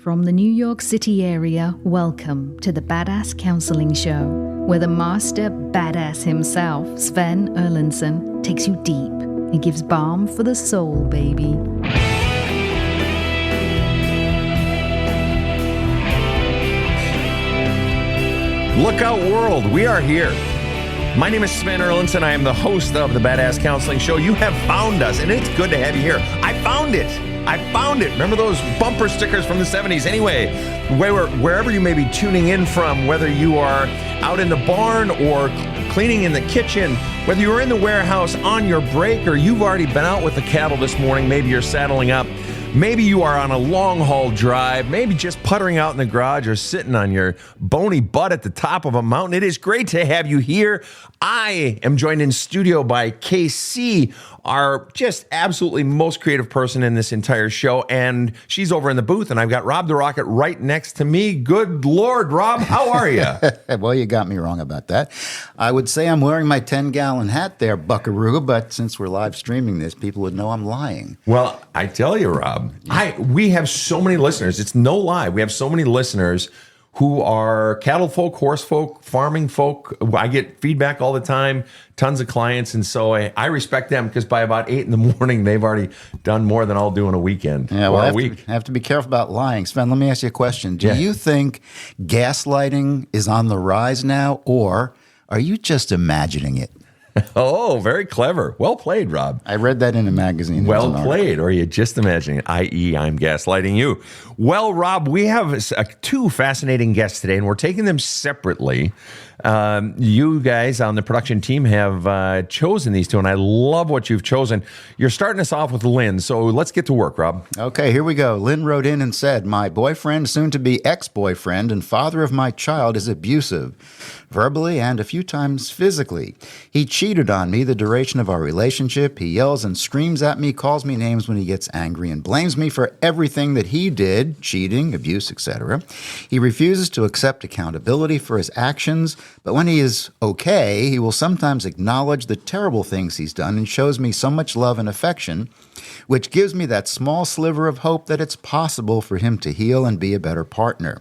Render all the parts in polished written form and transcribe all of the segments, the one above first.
from the New York City area, welcome to the Badass Counseling Show, where the master badass himself, Sven takes you deep and gives balm for the soul, baby. Look out, world, we are here. My name is Sven. I am the host of the Badass Counseling Show. You have found us, and it's good to have you here. I found it. Remember those bumper stickers from the 70s? Anyway, wherever you may be tuning in from, whether you are out in the barn or cleaning in the kitchen, whether you're in the warehouse on your break or you've already been out with the cattle this morning, maybe you're saddling up. Maybe you are on a long-haul drive, maybe just puttering out in the garage or sitting on your bony butt at the top of a mountain. It is great to have you here. I am joined in studio by KC, our just absolutely most creative person in this entire show, and she's over in the booth, and I've got Rob the Rocket right next to me. Good Lord, Rob, how are you? Well, you got me wrong about that. I would say I'm wearing my 10-gallon hat there, buckaroo, but since we're live streaming this, people would know I'm lying. Well, I tell you, Rob, we have so many listeners. It's no lie. We have so many listeners who are cattle folk, horse folk, farming folk. I get feedback all the time, tons of clients. And so I respect them because by about 8 in the morning, they've already done more than I'll do in a weekend or a week. I have to be careful about lying. Sven, let me ask you a question. Do you think gaslighting is on the rise now, or are you just imagining it? Oh, very clever. Well played, Rob. I read that in a magazine. Well played, or are you just imagining it, i.e. I'm gaslighting you. Well, Rob, we have two fascinating guests today, and we're taking them separately. You guys on the production team have chosen these two, and I love what you've chosen. You're starting us off with Lynn, so let's get to work, Rob. Okay, here we go. Lynn wrote in and said, my boyfriend, soon-to-be ex-boyfriend, and father of my child is abusive, verbally and a few times physically. He cheated on me the duration of our relationship. He yells and screams at me, calls me names when he gets angry, and blames me for everything that he did, cheating, abuse, etc. He refuses to accept accountability for his actions, but when he is okay, he will sometimes acknowledge the terrible things he's done and shows me so much love and affection, which gives me that small sliver of hope that it's possible for him to heal and be a better partner.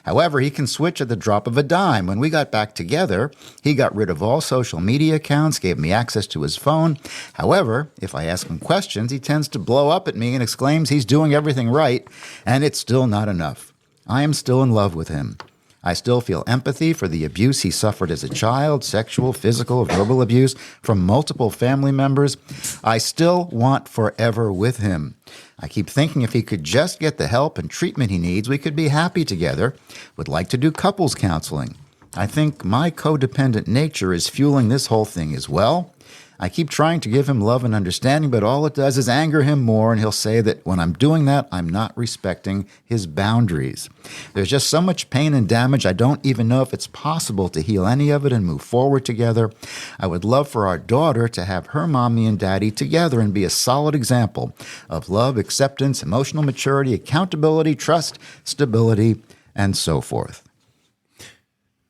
However, he can switch at the drop of a dime. When we got back together, he got rid of all social media accounts, gave me access to his phone. However, if I ask him questions, he tends to blow up at me and exclaims he's doing everything right, and it's still not enough. I am still in love with him. I still feel empathy for the abuse he suffered as a child, sexual, physical, verbal abuse from multiple family members. I still want forever with him. I keep thinking if he could just get the help and treatment he needs, we could be happy together. Would like to do couples counseling. I think my codependent nature is fueling this whole thing as well. I keep trying to give him love and understanding, but all it does is anger him more, and he'll say that when I'm doing that, I'm not respecting his boundaries. There's just so much pain and damage, I don't even know if it's possible to heal any of it and move forward together. I would love for our daughter to have her mommy and daddy together and be a solid example of love, acceptance, emotional maturity, accountability, trust, stability, and so forth.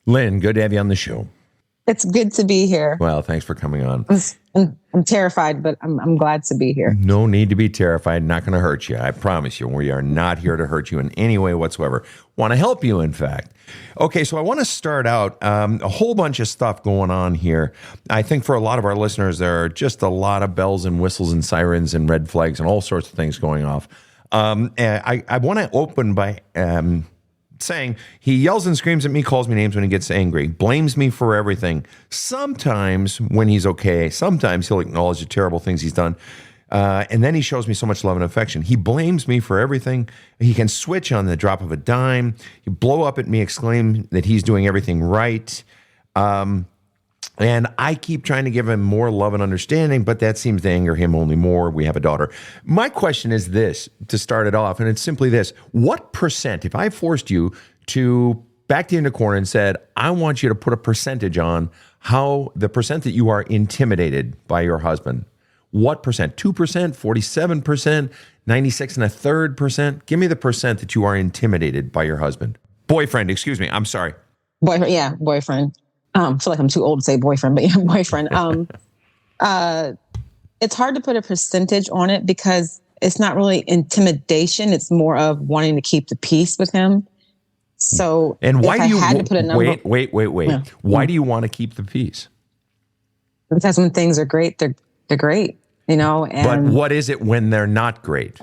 Lynn, good to have you on the show. It's good to be here. Well, thanks for coming on. I'm terrified, but I'm glad to be here. No need to be terrified. Not going to hurt you. I promise you. We are not here to hurt you in any way whatsoever. Want to help you, in fact. Okay, so I want to start out a whole bunch of stuff going on here. I think for a lot of our listeners, there are just a lot of bells and whistles and sirens and red flags and all sorts of things going off. And I want to open by saying he yells and screams at me, calls me names when he gets angry, blames me for everything. Sometimes when he's okay, sometimes he'll acknowledge the terrible things he's done. And then he shows me so much love and affection. He blames me for everything. He can switch on the drop of a dime. He blow up at me, exclaim that he's doing everything right. And I keep trying to give him more love and understanding, but that seems to anger him only more. We have a daughter. My question is this, to start it off, and it's simply this. What percent, if I forced you to back you in the corner and said, I want you to put a percentage on how the percent that you are intimidated by your husband, what percent? 2%, 47%, 96.33%? Give me the percent that you are intimidated by your husband. Boyfriend, excuse me. I'm sorry. Boyfriend, yeah, boyfriend. I feel like I'm too old to say boyfriend, but yeah, boyfriend. It's hard to put a percentage on it because it's not really intimidation. It's more of wanting to keep the peace with him. So, and why do you had to put a number, wait? Yeah. Why do you want to keep the peace? Because when things are great, they're great, you know. And but what is it when they're not great?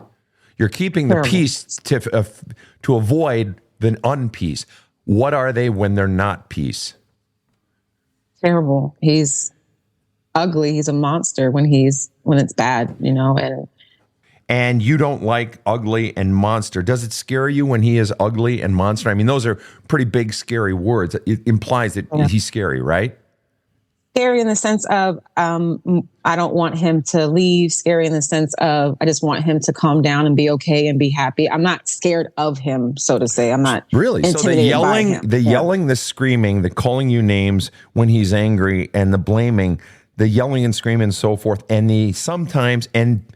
You're keeping the peace to avoid the unpeace. What are they when they're not peace? Terrible. He's ugly. He's a monster when it's bad, you know. And you don't like ugly and monster. Does it scare you when he is ugly and monster? I mean, those are pretty big, scary words. It implies that he's scary, right? Scary in the sense of I don't want him to leave. Scary in the sense of I just want him to calm down and be okay and be happy. I'm not scared of him, so to say. I'm not really. So the yelling, the screaming, the calling you names when he's angry, and the blaming, the yelling and screaming and so forth, and the sometimes him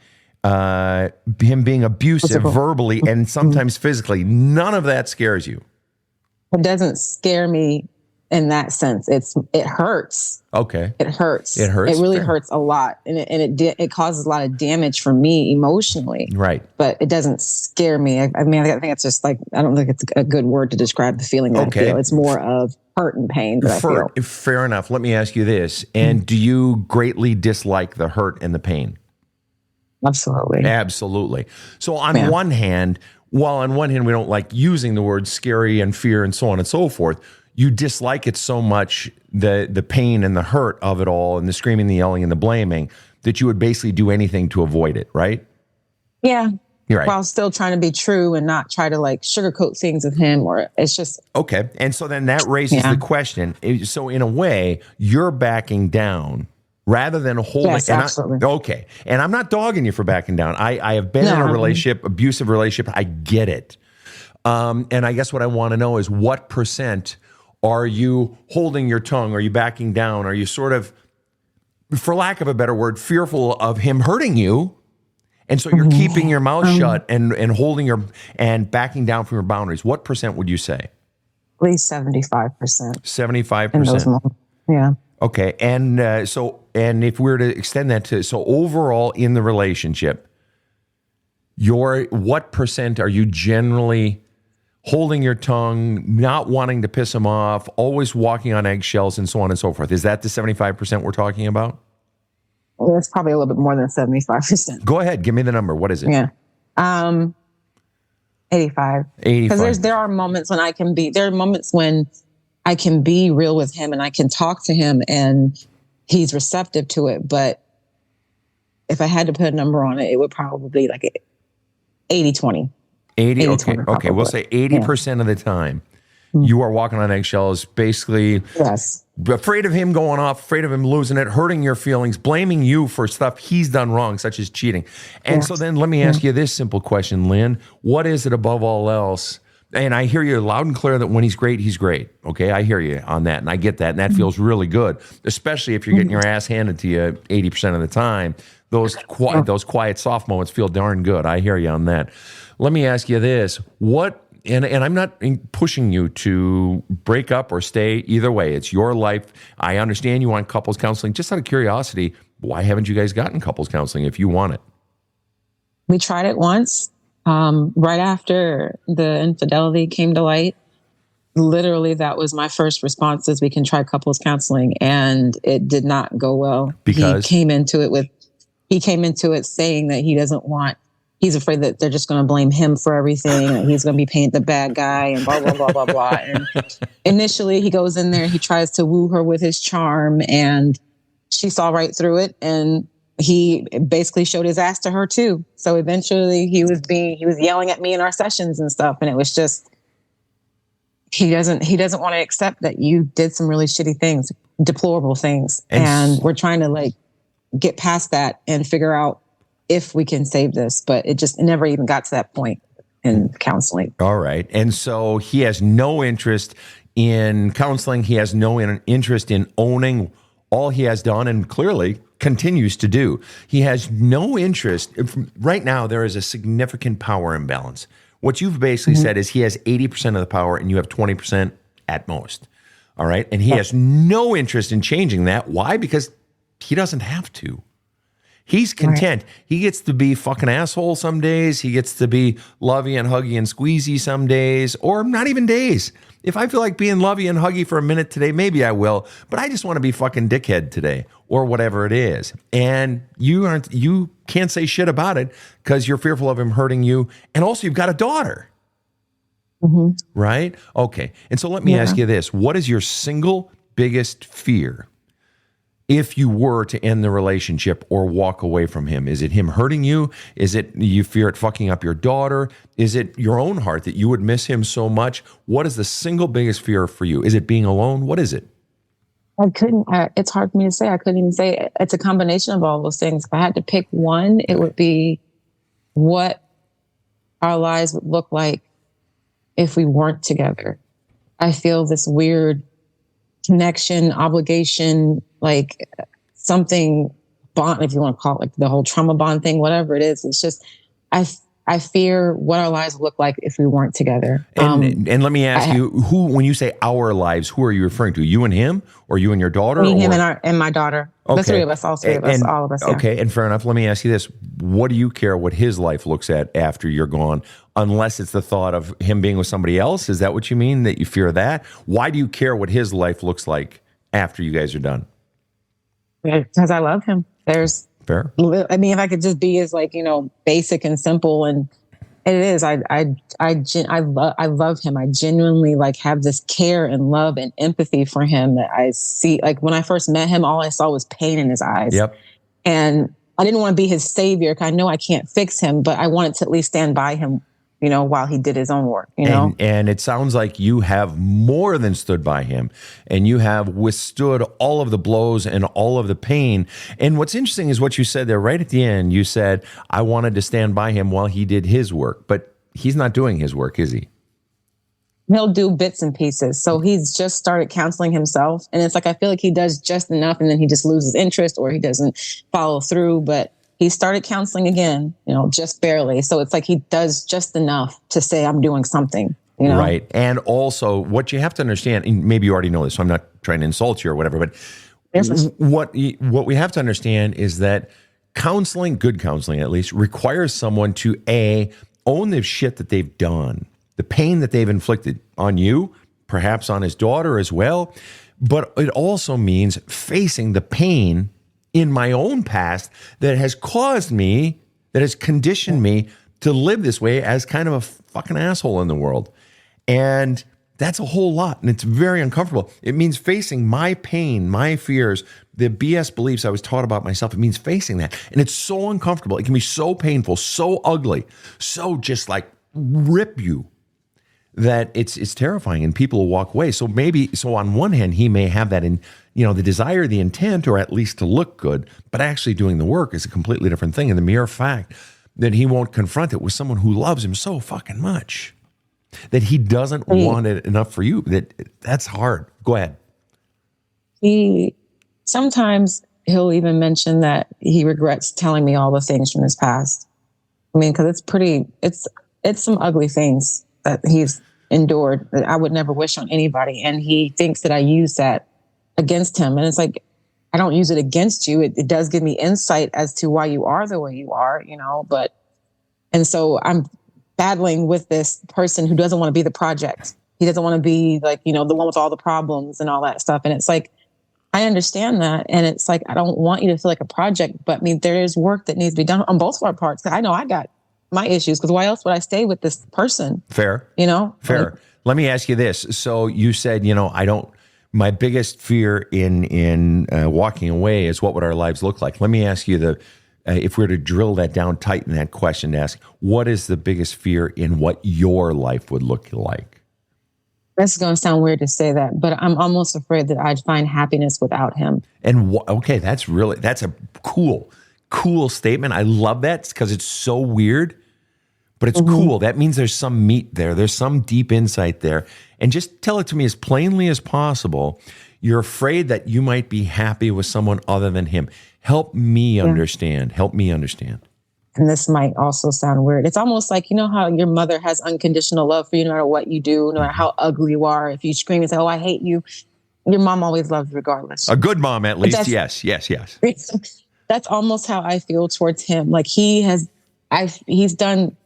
being abusive verbally and sometimes physically. None of that scares you. It doesn't scare me in that sense. It hurts. Okay. It hurts. It hurts. It really hurts a lot, and it causes a lot of damage for me emotionally. Right. But it doesn't scare me. I mean, I think it's just like, I don't think it's a good word to describe the feeling I feel. It's more of hurt and pain that I feel. Fair enough. Let me ask you this. And do you greatly dislike the hurt and the pain? Absolutely. So on one hand, we don't like using the word scary and fear and so on and so forth, you dislike it so much, the pain and the hurt of it all and the screaming, the yelling and the blaming, that you would basically do anything to avoid it, right? Yeah. You're right. While still trying to be true and not try to like sugarcoat things with him, or it's just. Okay. And so then that raises the question. So in a way, you're backing down rather than holding. Yes, absolutely. Okay. And I'm not dogging you for backing down. I have been in a relationship, abusive relationship. I get it. And I guess what I want to know is what percent are you holding your tongue? Are you backing down? Are you sort of, for lack of a better word, fearful of him hurting you? And so you're keeping your mouth shut and holding and backing down from your boundaries. What percent would you say? At least 75%. 75%. Yeah. Okay. And and if we were to extend that to, so overall in the relationship, what percent are you generally holding your tongue, not wanting to piss him off, always walking on eggshells and so on and so forth? Is that the 75% we're talking about? Well, it's probably a little bit more than 75%. Go ahead. Give me the number. What is it? Yeah. 85. Because there are moments when I can be real with him and I can talk to him and he's receptive to it. But if I had to put a number on it, it would probably be like 80-20. 80, okay. We'll say 80% of the time you are walking on eggshells, basically afraid of him going off, afraid of him losing it, hurting your feelings, blaming you for stuff he's done wrong, such as cheating. And so then let me ask you this simple question, Lynn. What is it above all else? And I hear you loud and clear that when he's great, he's great. Okay, I hear you on that, and I get that, and that feels really good, especially if you're getting your ass handed to you 80% of the time. Those quiet, soft moments feel darn good. I hear you on that. Let me ask you this. And I'm not pushing you to break up or stay. Either way, it's your life. I understand you want couples counseling. Just out of curiosity, why haven't you guys gotten couples counseling if you want it? We tried it once, right after the infidelity came to light. Literally, that was my first response: is we can try couples counseling, and it did not go well. Because he came into it saying that he's afraid that they're just going to blame him for everything, and he's going to be painted the bad guy, and blah, blah, blah, blah, blah. And initially he goes in there, he tries to woo her with his charm, and she saw right through it, and he basically showed his ass to her too. So eventually he was yelling at me in our sessions and stuff, and it was just, he doesn't want to accept that you did some really shitty things, deplorable things. And we're trying to like get past that and figure out if we can save this, but it never even got to that point in counseling. All right. And so he has no interest in counseling. He has no interest in owning all he has done and clearly continues to do. He has no interest. Right now, there is a significant power imbalance. What you've basically said is he has 80% of the power and you have 20% at most. All right. And he has no interest in changing that. Why? Because he doesn't have to. He's content. Right. He gets to be fucking asshole some days. He gets to be lovey and huggy and squeezy some days, or not even days. If I feel like being lovey and huggy for a minute today, maybe I will, but I just want to be fucking dickhead today or whatever it is. And you can't say shit about it because you're fearful of him hurting you. And also you've got a daughter. Mm-hmm. Right? Okay. And so let me ask you this. What is your single biggest fear if you were to end the relationship or walk away from him? Is it him hurting you? Is it you fear it fucking up your daughter? Is it your own heart that you would miss him so much? What is the single biggest fear for you? Is it being alone? What is it? It's hard for me to say. I couldn't even say. It's a combination of all those things. If I had to pick one, it would be what our lives would look like if we weren't together. I feel this weird connection, obligation, like something bond, if you want to call it like the whole trauma bond thing, whatever it is. It's just, I fear what our lives would look like if we weren't together. And let me ask you, who, when you say our lives, who are you referring to? You and him, or you and your daughter? Me, him, and my daughter. Okay. The three of us, all three of us, all of us. Yeah. Okay, and fair enough. Let me ask you this. What do you care what his life looks at after you're gone, unless it's the thought of him being with somebody else? Is that what you mean, that you fear that? Why do you care what his life looks like after you guys are done? Because I love him. There's fair. I mean, if I could just be as basic and simple, and it is. I love him. I genuinely have this care and love and empathy for him that I see. Like when I first met him, all I saw was pain in his eyes. Yep. And I didn't want to be his savior because I know I can't fix him, but I wanted to at least stand by him, while he did his own work, And it sounds like you have more than stood by him, and you have withstood all of the blows and all of the pain. And what's interesting is what you said there right at the end. You said, I wanted to stand by him while he did his work, but he's not doing his work, is he? He'll do bits and pieces. So he's just started counseling himself. And it's like, I feel like he does just enough and then he just loses interest or he doesn't follow through. But he started counseling again, just barely. So it's like he does just enough to say, I'm doing something, Right. And also what you have to understand, and maybe you already know this, so I'm not trying to insult you or whatever, but what we have to understand is that counseling, good counseling at least, requires someone to own the shit that they've done, the pain that they've inflicted on you, perhaps on his daughter as well. But it also means facing the pain in my own past that has caused me, that has conditioned me to live this way as kind of a fucking asshole in the world. And that's a whole lot. And it's very uncomfortable. It means facing my pain, my fears, the BS beliefs I was taught about myself. It means facing that. And it's so uncomfortable. It can be so painful, so ugly, so just rip you, that it's terrifying, and people will walk away. So on one hand, he may have that in, the desire, the intent, or at least to look good, but actually doing the work is a completely different thing. And the mere fact that he won't confront it with someone who loves him so fucking much, that he doesn't want it enough for you, that's hard. Go ahead. Sometimes he'll even mention that he regrets telling me all the things from his past. I mean, because it's some ugly things that he's endured that I would never wish on anybody. And he thinks that I use that against him. And it's like, I don't use it against you. It does give me insight as to why you are the way you are, and so I'm battling with this person who doesn't want to be the project. He doesn't want to be the one with all the problems and all that stuff. And it's like, I understand that. And it's like, I don't want you to feel like a project, but I mean, there is work that needs to be done on both of our parts. I know I got my issues, because why else would I stay with this person? Fair. Fair. Let me ask you this. So you said, my biggest fear in walking away is what would our lives look like? Let me ask you if we were to drill that down, tighten that question to ask, what is the biggest fear in what your life would look like? This is going to sound weird to say that, but I'm almost afraid that I'd find happiness without him. And that's a cool statement. I love that because it's so weird, but it's cool. That means there's some meat there. There's some deep insight there. And just tell it to me as plainly as possible. You're afraid that you might be happy with someone other than him. Help me understand. Help me understand. And this might also sound weird. It's almost like, how your mother has unconditional love for you no matter what you do, no matter how ugly you are. If you scream and say, oh, I hate you, your mom always loves you regardless. A good mom, at least. Yes. that's almost how I feel towards him. Like he's done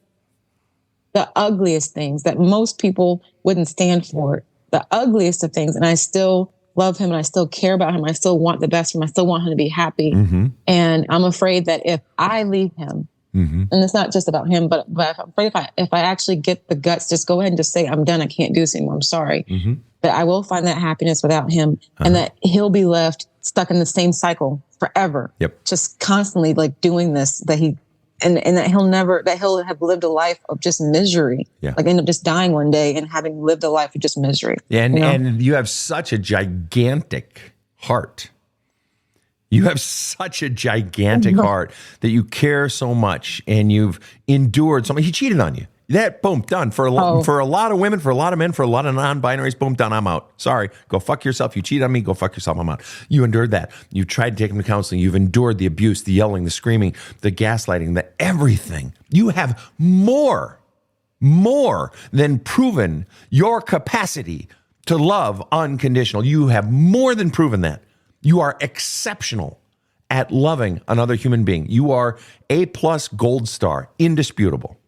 the ugliest things that most people wouldn't stand for, the ugliest of things. And I still love him and I still care about him. I still want the best for him. I still want him to be happy. Mm-hmm. And I'm afraid that if I leave him, Mm-hmm. and it's not just about him, but I'm afraid if I actually get the guts, just go ahead and just say, I'm done. I can't do this anymore. I'm sorry. Mm-hmm. But I will find that happiness without him, and that he'll be left stuck in the same cycle forever. Yep. Just constantly like doing this, that he'll have lived a life of just misery. Yeah. Like end up just dying one day and having lived a life of just misery. And you have such a gigantic heart. You have such a gigantic heart that you care so much, and you've endured so much. He cheated on you. That, boom, done. For a lot of women, for a lot of men, for a lot of non-binaries, boom, done, I'm out. Sorry, go fuck yourself. You cheated on me, go fuck yourself, I'm out. You endured that. You tried to take him to counseling. You've endured the abuse, the yelling, the screaming, the gaslighting, the everything. You have more than proven your capacity to love unconditional. You have more than proven that. You are exceptional at loving another human being. You are A+ gold star, indisputable.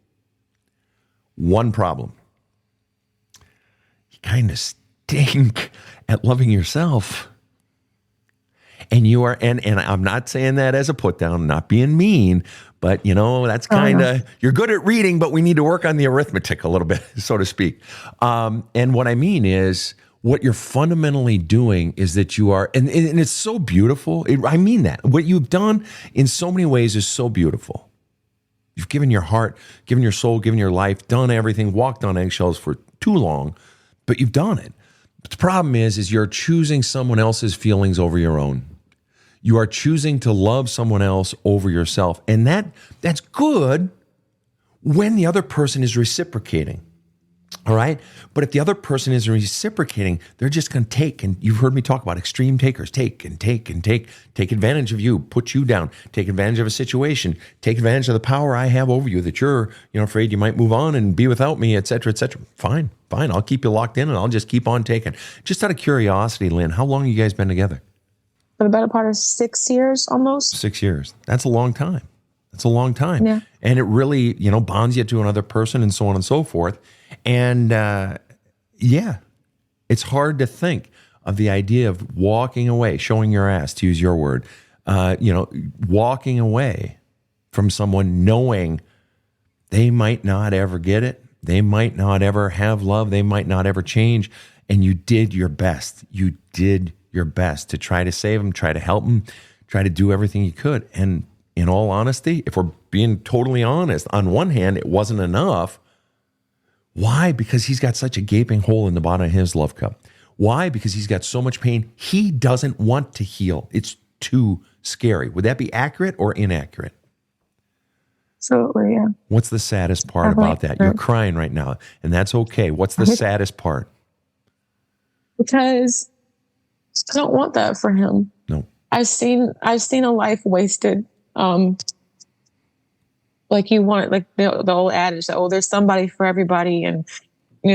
One problem. You kind of stink at loving yourself. And you are, and I'm not saying that as a put down, not being mean, but that's kind of, you're good at reading, but we need to work on the arithmetic a little bit, so to speak. And what I mean is, what you're fundamentally doing is that you are, and it's so beautiful. I mean that. What you've done in so many ways is so beautiful. You've given your heart, given your soul, given your life, done everything, walked on eggshells for too long, but you've done it. But the problem is you're choosing someone else's feelings over your own. You are choosing to love someone else over yourself. And that's good when the other person is reciprocating. All right. But if the other person is reciprocating, they're just going to take, and you've heard me talk about extreme takers, take advantage of you, put you down, take advantage of a situation, take advantage of the power I have over you, that you're, afraid you might move on and be without me, et cetera, et cetera. Fine. I'll keep you locked in and I'll just keep on taking. Just out of curiosity, Lynn, how long have you guys been together? For the better part of 6 years, almost. 6 years. That's a long time. Yeah. And it really, bonds you to another person and so on and so forth. And it's hard to think of the idea of walking away, showing your ass, to use your word, walking away from someone knowing they might not ever get it. They might not ever have love. They might not ever change. And you did your best. You did your best to try to save them, try to help them, try to do everything you could. And in all honesty, if we're being totally honest, on one hand, it wasn't enough. Why? Because he's got such a gaping hole in the bottom of his love cup. Why? Because he's got so much pain. He doesn't want to heal. It's too scary. Would that be accurate or inaccurate? Absolutely, yeah. What's the saddest part about that? You're crying right now, and that's okay. What's the saddest part? Because I don't want that for him. No. I've seen a life wasted. Like you want, like the old adage that, there's somebody for everybody, and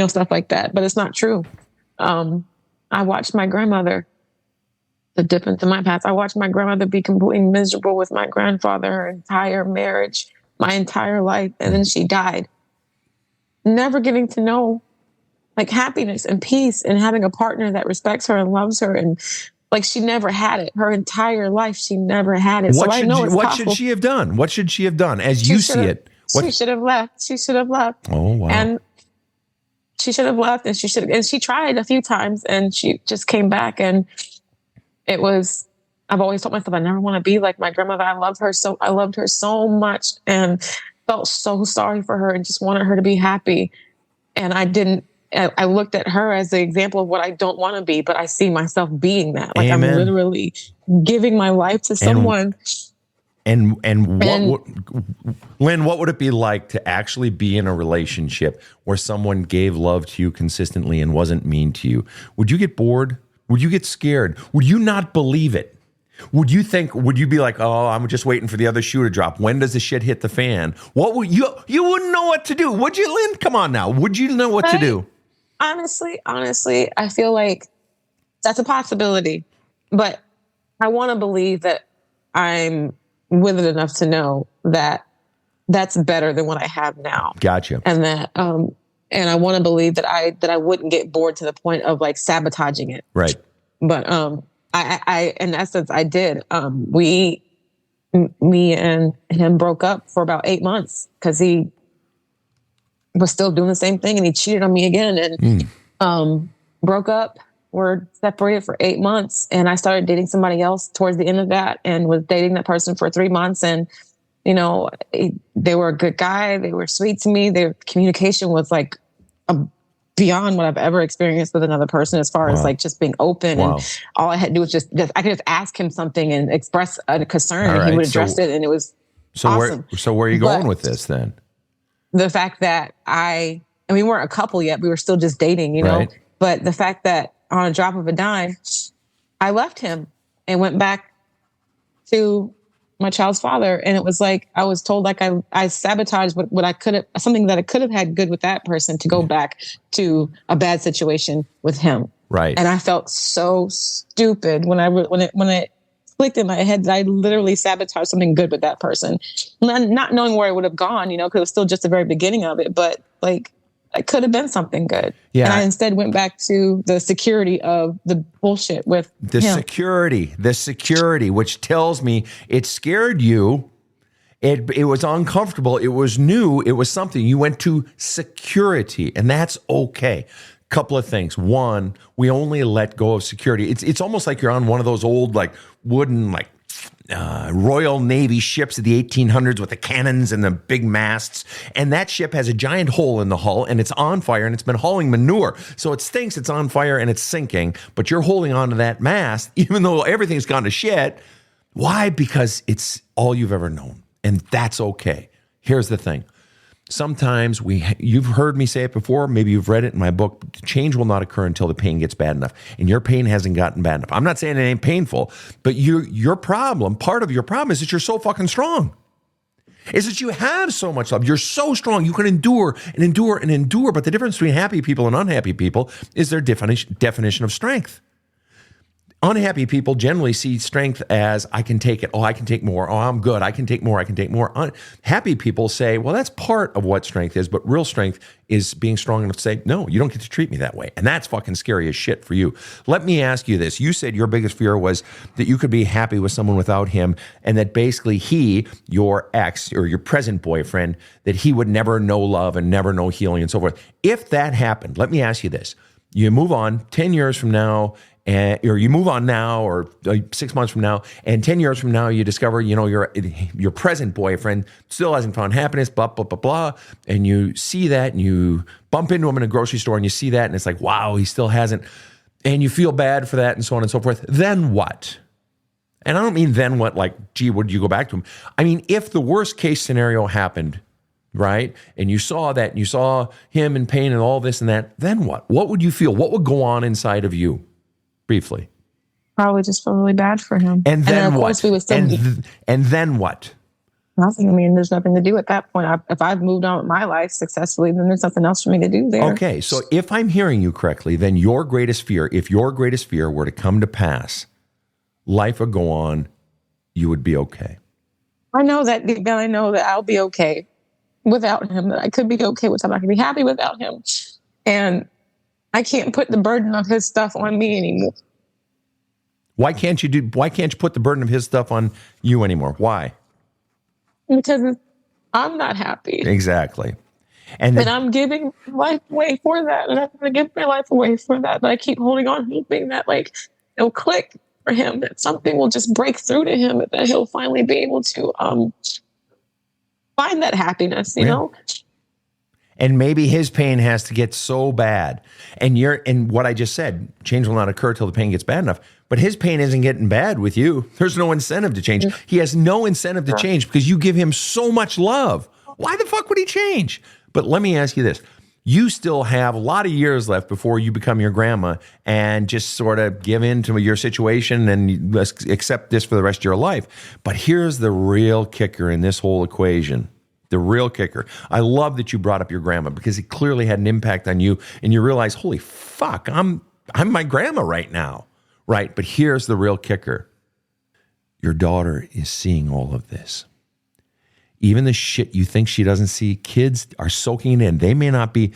stuff like that. But it's not true. I watched my grandmother, the dip into my past. I watched my grandmother be completely miserable with my grandfather her entire marriage, my entire life, and then she died. Never getting to know like happiness and peace and having a partner that respects her and loves her, and like she never had it. Her entire life, she never had it. What should she have done? What should she have done as you see it? She should have left. She should have left. Oh, wow. And she should have left, and she tried a few times, and she just came back. And I've always told myself I never want to be like my grandmother. I loved her so much and felt so sorry for her and just wanted her to be happy. And I looked at her as the example of what I don't want to be, but I see myself being that. Like Amen. I'm literally giving my life to someone. And Lynn, what would it be like to actually be in a relationship where someone gave love to you consistently and wasn't mean to you? Would you get bored? Would you get scared? Would you not believe it? Would you be like, oh, I'm just waiting for the other shoe to drop? When does the shit hit the fan? What would you wouldn't know what to do. Would you, Lynn? Come on now. Would you know what to do? Honestly, I feel like that's a possibility, but I want to believe that I'm with it enough to know that that's better than what I have now. Gotcha. And that, and I want to believe that I wouldn't get bored to the point of like sabotaging it. Right. But I in essence, I did. Me and him broke up for about 8 months because he was still doing the same thing and he cheated on me again and broke up. We're separated for 8 months and I started dating somebody else towards the end of that and was dating that person for 3 months. And, you know, they were a good guy. They were sweet to me. Their communication was like beyond what I've ever experienced with another person as far as like just being open. And all I had to do was just I could just ask him something and express a concern and he would address it. And it was awesome. Where are you going with this then? The fact that and we weren't a couple yet, we were still just dating, you know, but the fact that on a drop of a dime, I left him and went back to my child's father. And it was like, I was told like I sabotaged what I could have, something that I could have had good with that person to go back to a bad situation with him. Right. And I felt so stupid when it clicked in my head that I literally sabotaged something good with that person. Not knowing where it would have gone, you know, because it was still just the very beginning of it. But like, it could have been something good. Yeah. And I instead went back to the security of the bullshit with the security, which tells me it scared you. It was uncomfortable. It was new. It was something. You went to security, and that's okay. Couple of things. One, we only let go of security. It's almost like you're on one of those old like wooden like Royal Navy ships of the 1800s with the cannons and the big masts. And that ship has a giant hole in the hull and it's on fire and it's been hauling manure. So it stinks, it's on fire and it's sinking, but you're holding on to that mast, even though everything's gone to shit. Why? Because it's all you've ever known. And that's okay. Here's the thing. Sometimes you've heard me say it before, maybe you've read it in my book, change will not occur until the pain gets bad enough. And your pain hasn't gotten bad enough. I'm not saying it ain't painful, but your problem, part of your problem is that you're so fucking strong. Is that you have so much love. You're so strong. You can endure and endure and endure. But the difference between happy people and unhappy people is their definition of strength. Unhappy people generally see strength as, I can take it. Oh, I can take more. Oh, I'm good. I can take more. I can take more. Happy people say, well, that's part of what strength is, but real strength is being strong enough to say, no, you don't get to treat me that way. And that's fucking scary as shit for you. Let me ask you this. You said your biggest fear was that you could be happy with someone without him, and that basically he, your ex or your present boyfriend, that he would never know love and never know healing and so forth. If that happened, let me ask you this. You move on 10 years from now, or you move on now, or 6 months from now, and 10 years from now, you discover, you know, your present boyfriend still hasn't found happiness, blah, blah, blah, blah. And you see that, and you bump into him in a grocery store, and you see that, and it's like, wow, he still hasn't. And you feel bad for that, and so on and so forth. Then what? And I don't mean then what, like, gee, would you go back to him? I mean, if the worst case scenario happened, right? And you saw that, and you saw him in pain and all this and that, then what? What would you feel? What would go on inside of you? Briefly. Probably just feel really bad for him. And then what? And then what? Nothing. I mean, there's nothing to do at that point. If I've moved on with my life successfully, then there's nothing else for me to do there. Okay, so if I'm hearing you correctly, then if your greatest fear were to come to pass, life would go on, you would be okay. I know that deep down. I know that I'll be okay without him, that I could be okay with him. I can be happy without him. And I can't put the burden of his stuff on me anymore. Why can't you put the burden of his stuff on you anymore? Why? Because I'm not happy. Exactly. And I'm giving life away for that. And I'm going to give my life away for that. But I keep holding on, hoping that like it'll click for him, that something will just break through to him, that he'll finally be able to find that happiness, you know? And maybe his pain has to get so bad. And what I just said, change will not occur till the pain gets bad enough. But his pain isn't getting bad with you. There's no incentive to change. He has no incentive to change because you give him so much love. Why the fuck would he change? But let me ask you this. You still have a lot of years left before you become your grandma and just sort of give in to your situation and accept this for the rest of your life. But here's the real kicker in this whole equation. The real kicker. I love that you brought up your grandma because it clearly had an impact on you, and you realize, holy fuck, I'm my grandma right now, right? But here's the real kicker. Your daughter is seeing all of this. Even the shit you think she doesn't see, kids are soaking it in. They may not be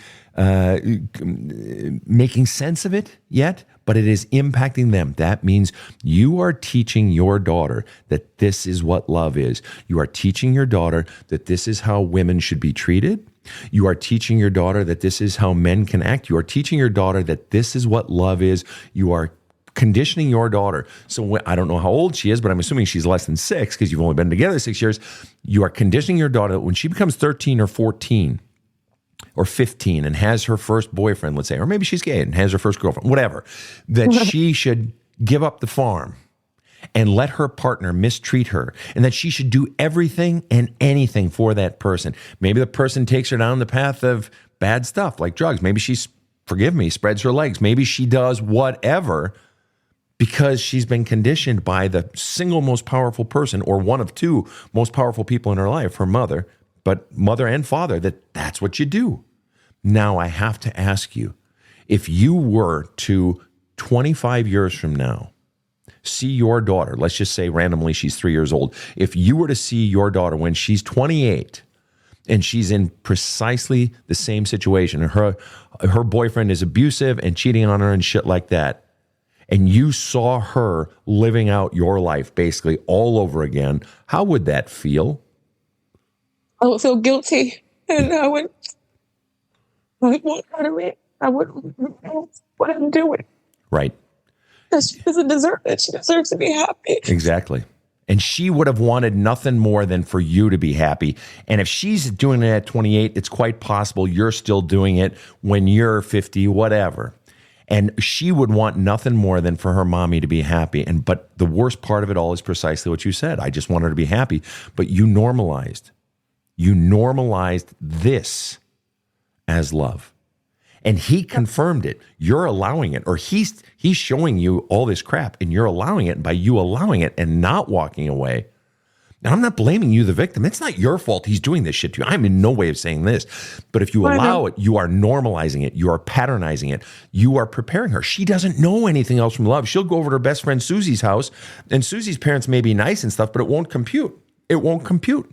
making sense of it yet, but it is impacting them. That means you are teaching your daughter that this is what love is. You are teaching your daughter that this is how women should be treated. You are teaching your daughter that this is how men can act. You are teaching your daughter that this is what love is. You are conditioning your daughter. So I don't know how old she is, but I'm assuming she's less than 6 because you've only been together 6 years. You are conditioning your daughter that when she becomes 13 or 14 or 15 and has her first boyfriend, let's say, or maybe she's gay and has her first girlfriend, whatever, that she should give up the farm and let her partner mistreat her, and that she should do everything and anything for that person. Maybe the person takes her down the path of bad stuff like drugs. Maybe she's, forgive me, spreads her legs. Maybe she does whatever because she's been conditioned by the single most powerful person, or one of two most powerful people in her life, her mother, but mother and father, that's what you do. Now I have to ask you, if you were to 25 years from now, see your daughter, let's just say randomly she's 3 years old. If you were to see your daughter when she's 28 and she's in precisely the same situation, and her boyfriend is abusive and cheating on her and shit like that, and you saw her living out your life basically all over again, how would that feel? I would feel guilty, and I would want out of it. I wouldn't know what I'm doing. Right. Because she doesn't deserve it. She deserves to be happy. Exactly. And she would have wanted nothing more than for you to be happy. And if she's doing it at 28, it's quite possible you're still doing it when you're 50, whatever. And she would want nothing more than for her mommy to be happy. But the worst part of it all is precisely what you said. I just want her to be happy. But you normalized this as love. And he confirmed it. You're allowing it, or he's showing you all this crap, and you're allowing it. And by you allowing it and not walking away, now I'm not blaming you, the victim. It's not your fault he's doing this shit to you. I'm in no way of saying this. But if you allow it, you are normalizing it. You are patternizing it. You are preparing her. She doesn't know anything else from love. She'll go over to her best friend Susie's house, and Susie's parents may be nice and stuff, but it won't compute. It won't compute.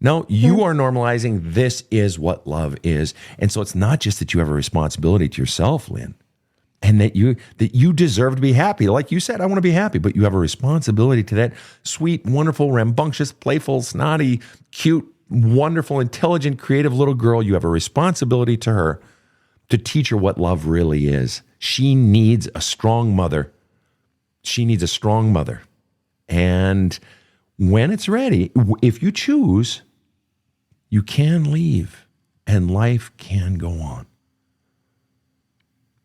No, you are normalizing this is what love is. And so it's not just that you have a responsibility to yourself, Lynn, and that you deserve to be happy. Like you said, I want to be happy, but you have a responsibility to that sweet, wonderful, rambunctious, playful, snotty, cute, wonderful, intelligent, creative little girl. You have a responsibility to her to teach her what love really is. She needs a strong mother. She needs a strong mother. And when it's ready, if you choose, you can leave and life can go on.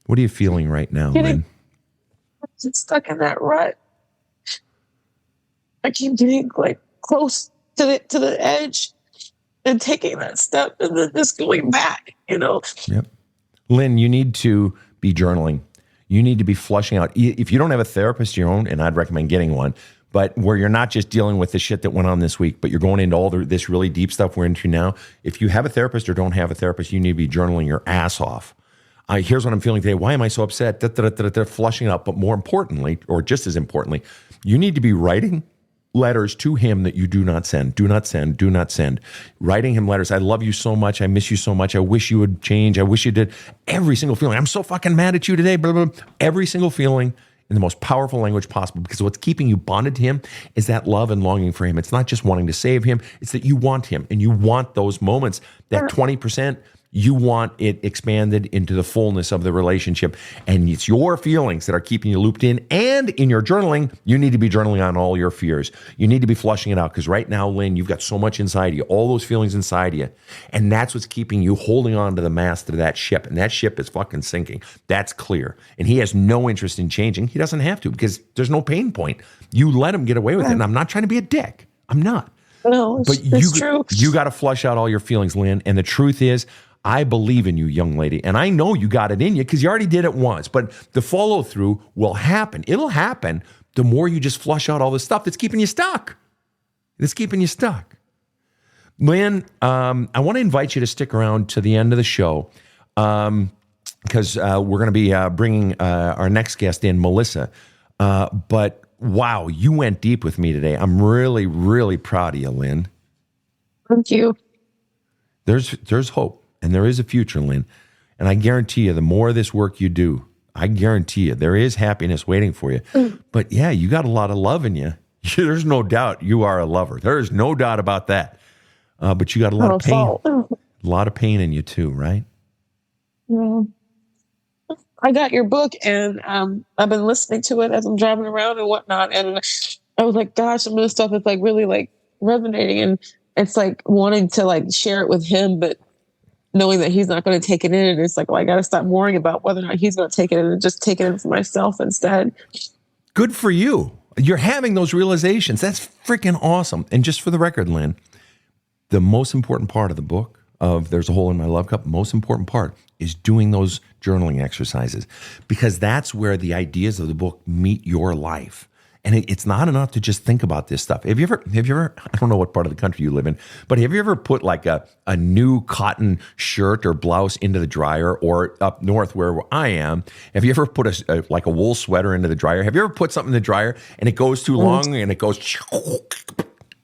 What are you feeling right now, Lynn? I'm just stuck in that rut. I keep getting like close to the edge and taking that step and then just going back, Yep. Lynn, you need to be journaling. You need to be flushing out. If you don't have a therapist of your own, and I'd recommend getting one, but where you're not just dealing with the shit that went on this week, but you're going into all this really deep stuff we're into now. If you have a therapist or don't have a therapist, you need to be journaling your ass off. Here's what I'm feeling today. Why am I so upset? Flushing it out. But more importantly, or just as importantly, you need to be writing letters to him that you do not send. Do not send. Do not send. Writing him letters. I love you so much. I miss you so much. I wish you would change. I wish you did. Every single feeling. I'm so fucking mad at you today. Blah, blah, blah. Every single feeling in the most powerful language possible, because what's keeping you bonded to him is that love and longing for him. It's not just wanting to save him. It's that you want him, and you want those moments, that 20%. You want it expanded into the fullness of the relationship. And it's your feelings that are keeping you looped in. And in your journaling, you need to be journaling on all your fears. You need to be flushing it out. Because right now, Lynn, you've got so much inside you, all those feelings inside you. And that's what's keeping you holding on to the mast of that ship. And that ship is fucking sinking. That's clear. And he has no interest in changing. He doesn't have to, because there's no pain point. You let him get away with it. And I'm not trying to be a dick. I'm not. No, it's true. You got to flush out all your feelings, Lynn. And the truth is, I believe in you, young lady, and I know you got it in you because you already did it once, but the follow through will happen. It'll happen the more you just flush out all the stuff that's keeping you stuck. Lynn, I want to invite you to stick around to the end of the show because we're going to be bringing our next guest in, Melissa. But wow, you went deep with me today. I'm really, really proud of you, Lynn. Thank you. There's hope, and there is a future, Lynn. And I guarantee you, the more of this work you do, I guarantee you, there is happiness waiting for you. But yeah, you got a lot of love in you. There's no doubt you are a lover. There is no doubt about that. But you got a lot of pain. A lot of pain in you too, right? Yeah. I got your book, and I've been listening to it as I'm driving around and whatnot. And I was like, gosh, some of this stuff is like really like resonating, and it's like wanting to like share it with him, but knowing that he's not going to take it in. And it's like, well, I got to stop worrying about whether or not he's going to take it in and just take it in for myself instead. Good for you. You're having those realizations. That's freaking awesome. And just for the record, Lynn, the most important part of the book of There's a Hole in My Love Cup, most important part is doing those journaling exercises, because that's where the ideas of the book meet your life. And it's not enough to just think about this stuff. Have you ever, I don't know what part of the country you live in, but have you ever put like a new cotton shirt or blouse into the dryer, or up north where I am, have you ever put like a wool sweater into the dryer? Have you ever put something in the dryer and it goes too long and it goes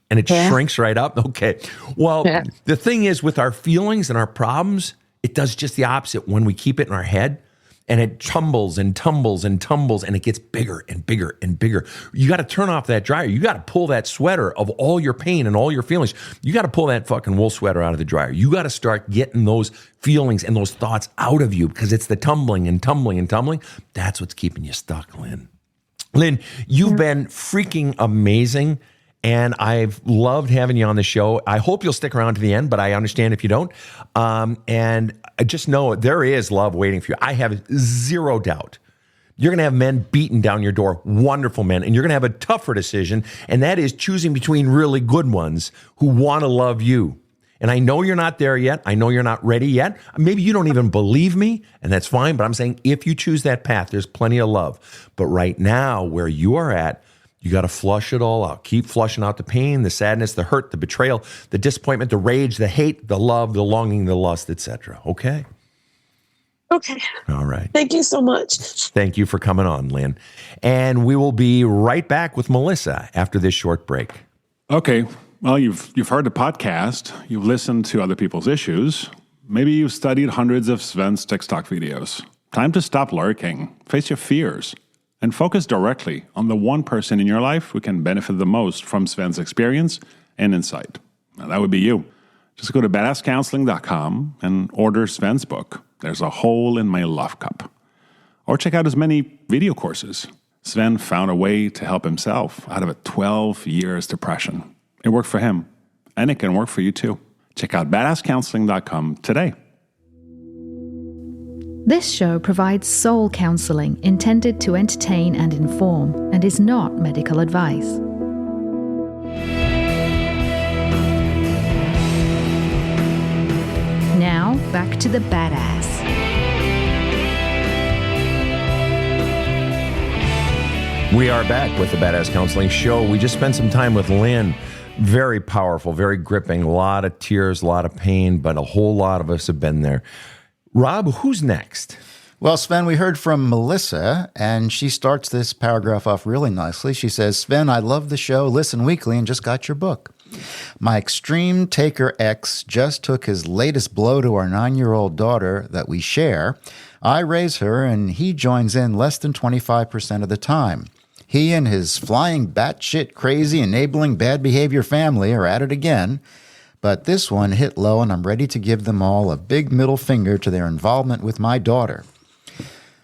and it shrinks right up? Okay. Well, the thing is with our feelings and our problems, it does just the opposite when we keep it in our head. And it tumbles and tumbles and tumbles, and it gets bigger and bigger and bigger. You got to turn off that dryer. You got to pull that sweater of all your pain and all your feelings. You got to pull that fucking wool sweater out of the dryer. You got to start getting those feelings and those thoughts out of you, because it's the tumbling and tumbling and tumbling. That's what's keeping you stuck, Lynn. Lynn, you've been freaking amazing. And I've loved having you on the show. I hope you'll stick around to the end, but I understand if you don't. And I just know there is love waiting for you. I have zero doubt. You're going to have men beating down your door, wonderful men, and you're going to have a tougher decision, and that is choosing between really good ones who want to love you. And I know you're not there yet. I know you're not ready yet. Maybe you don't even believe me, and that's fine. But I'm saying if you choose that path, there's plenty of love. But right now, where you are at, you got to flush it all out. Keep flushing out the pain, the sadness, the hurt, the betrayal, the disappointment, the rage, the hate, the love, the longing, the lust, etc. Okay? Okay. All right. Thank you so much. Thank you for coming on, Lynn. And we will be right back with Melissa after this short break. Okay. Well, you've heard the podcast. You've listened to other people's issues. Maybe you've studied hundreds of Sven's TikTok videos. Time to stop lurking. Face your fears. And focus directly on the one person in your life who can benefit the most from Sven's experience and insight. Now, that would be you. Just go to badasscounseling.com and order Sven's book, There's a Hole in My Love Cup. Or check out his many video courses. Sven found a way to help himself out of a 12 years depression. It worked for him, and it can work for you too. Check out badasscounseling.com today. This show provides soul counseling intended to entertain and inform, and is not medical advice. Now, back to the badass. We are back with the Badass Counseling Show. We just spent some time with Lynn. Very powerful, very gripping, a lot of tears, a lot of pain, but a whole lot of us have been there. Rob, who's next? Well, Sven, we heard from Melissa, and she starts this paragraph off really nicely. She says, Sven, I love the show, listen weekly, and just got your book. My extreme taker ex just took his latest blow to our 9-year-old daughter that we share. I raise her, and he joins in less than 25% of the time. He and his flying batshit crazy enabling bad behavior family are at it again. But this one hit low, and I'm ready to give them all a big middle finger to their involvement with my daughter.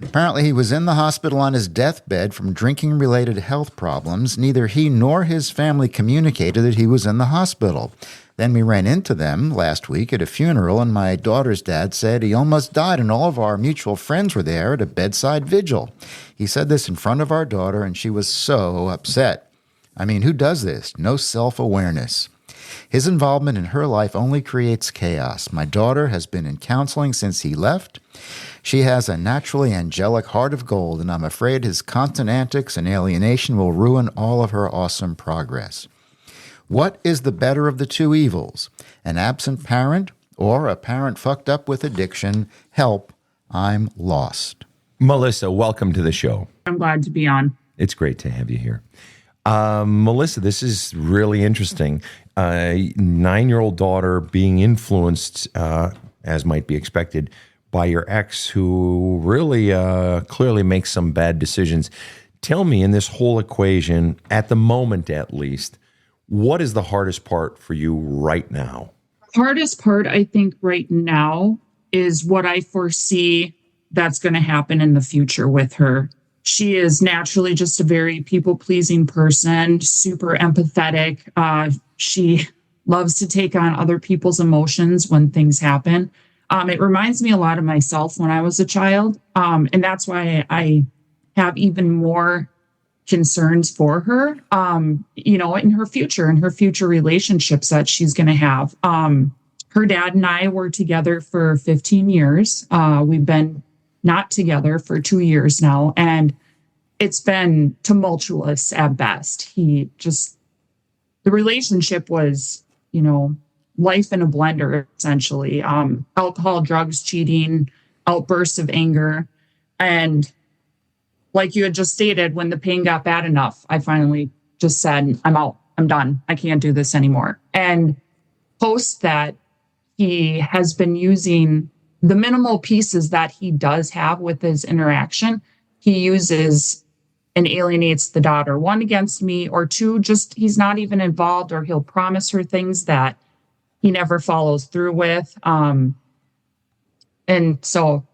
Apparently, he was in the hospital on his deathbed from drinking-related health problems. Neither he nor his family communicated that he was in the hospital. Then we ran into them last week at a funeral, and my daughter's dad said he almost died, and all of our mutual friends were there at a bedside vigil. He said this in front of our daughter, and she was so upset. I mean, who does this? No self-awareness. His involvement in her life only creates chaos. My daughter has been in counseling since he left. She has a naturally angelic heart of gold, and I'm afraid his constant antics and alienation will ruin all of her awesome progress. What is the better of the two evils? An absent parent or a parent fucked up with addiction? Help, I'm lost. Melissa, welcome to the show. I'm glad to be on. It's great to have you here. Melissa, this is really interesting. 9-year-old daughter being influenced, as might be expected, by your ex, who really clearly makes some bad decisions. Tell me, in this whole equation, at the moment at least, what is the hardest part for you right now? Hardest part, I think, right now is what I foresee that's going to happen in the future with her. She is naturally just a very people-pleasing person, super empathetic. She loves to take on other people's emotions when things happen. It reminds me a lot of myself when I was a child. And that's why I have even more concerns for her, in her future relationships that she's going to have. Her dad and I were together for 15 years. We've been not together for 2 years now, and it's been tumultuous at best. The relationship was, life in a blender, essentially. Alcohol, drugs, cheating, outbursts of anger. And like you had just stated, when the pain got bad enough, I finally just said, I'm out. I'm done. I can't do this anymore. And post that, he has been using the minimal pieces that he does have with his interaction. He uses and alienates the daughter, one, against me, or two, just he's not even involved, or he'll promise her things that he never follows through with. And so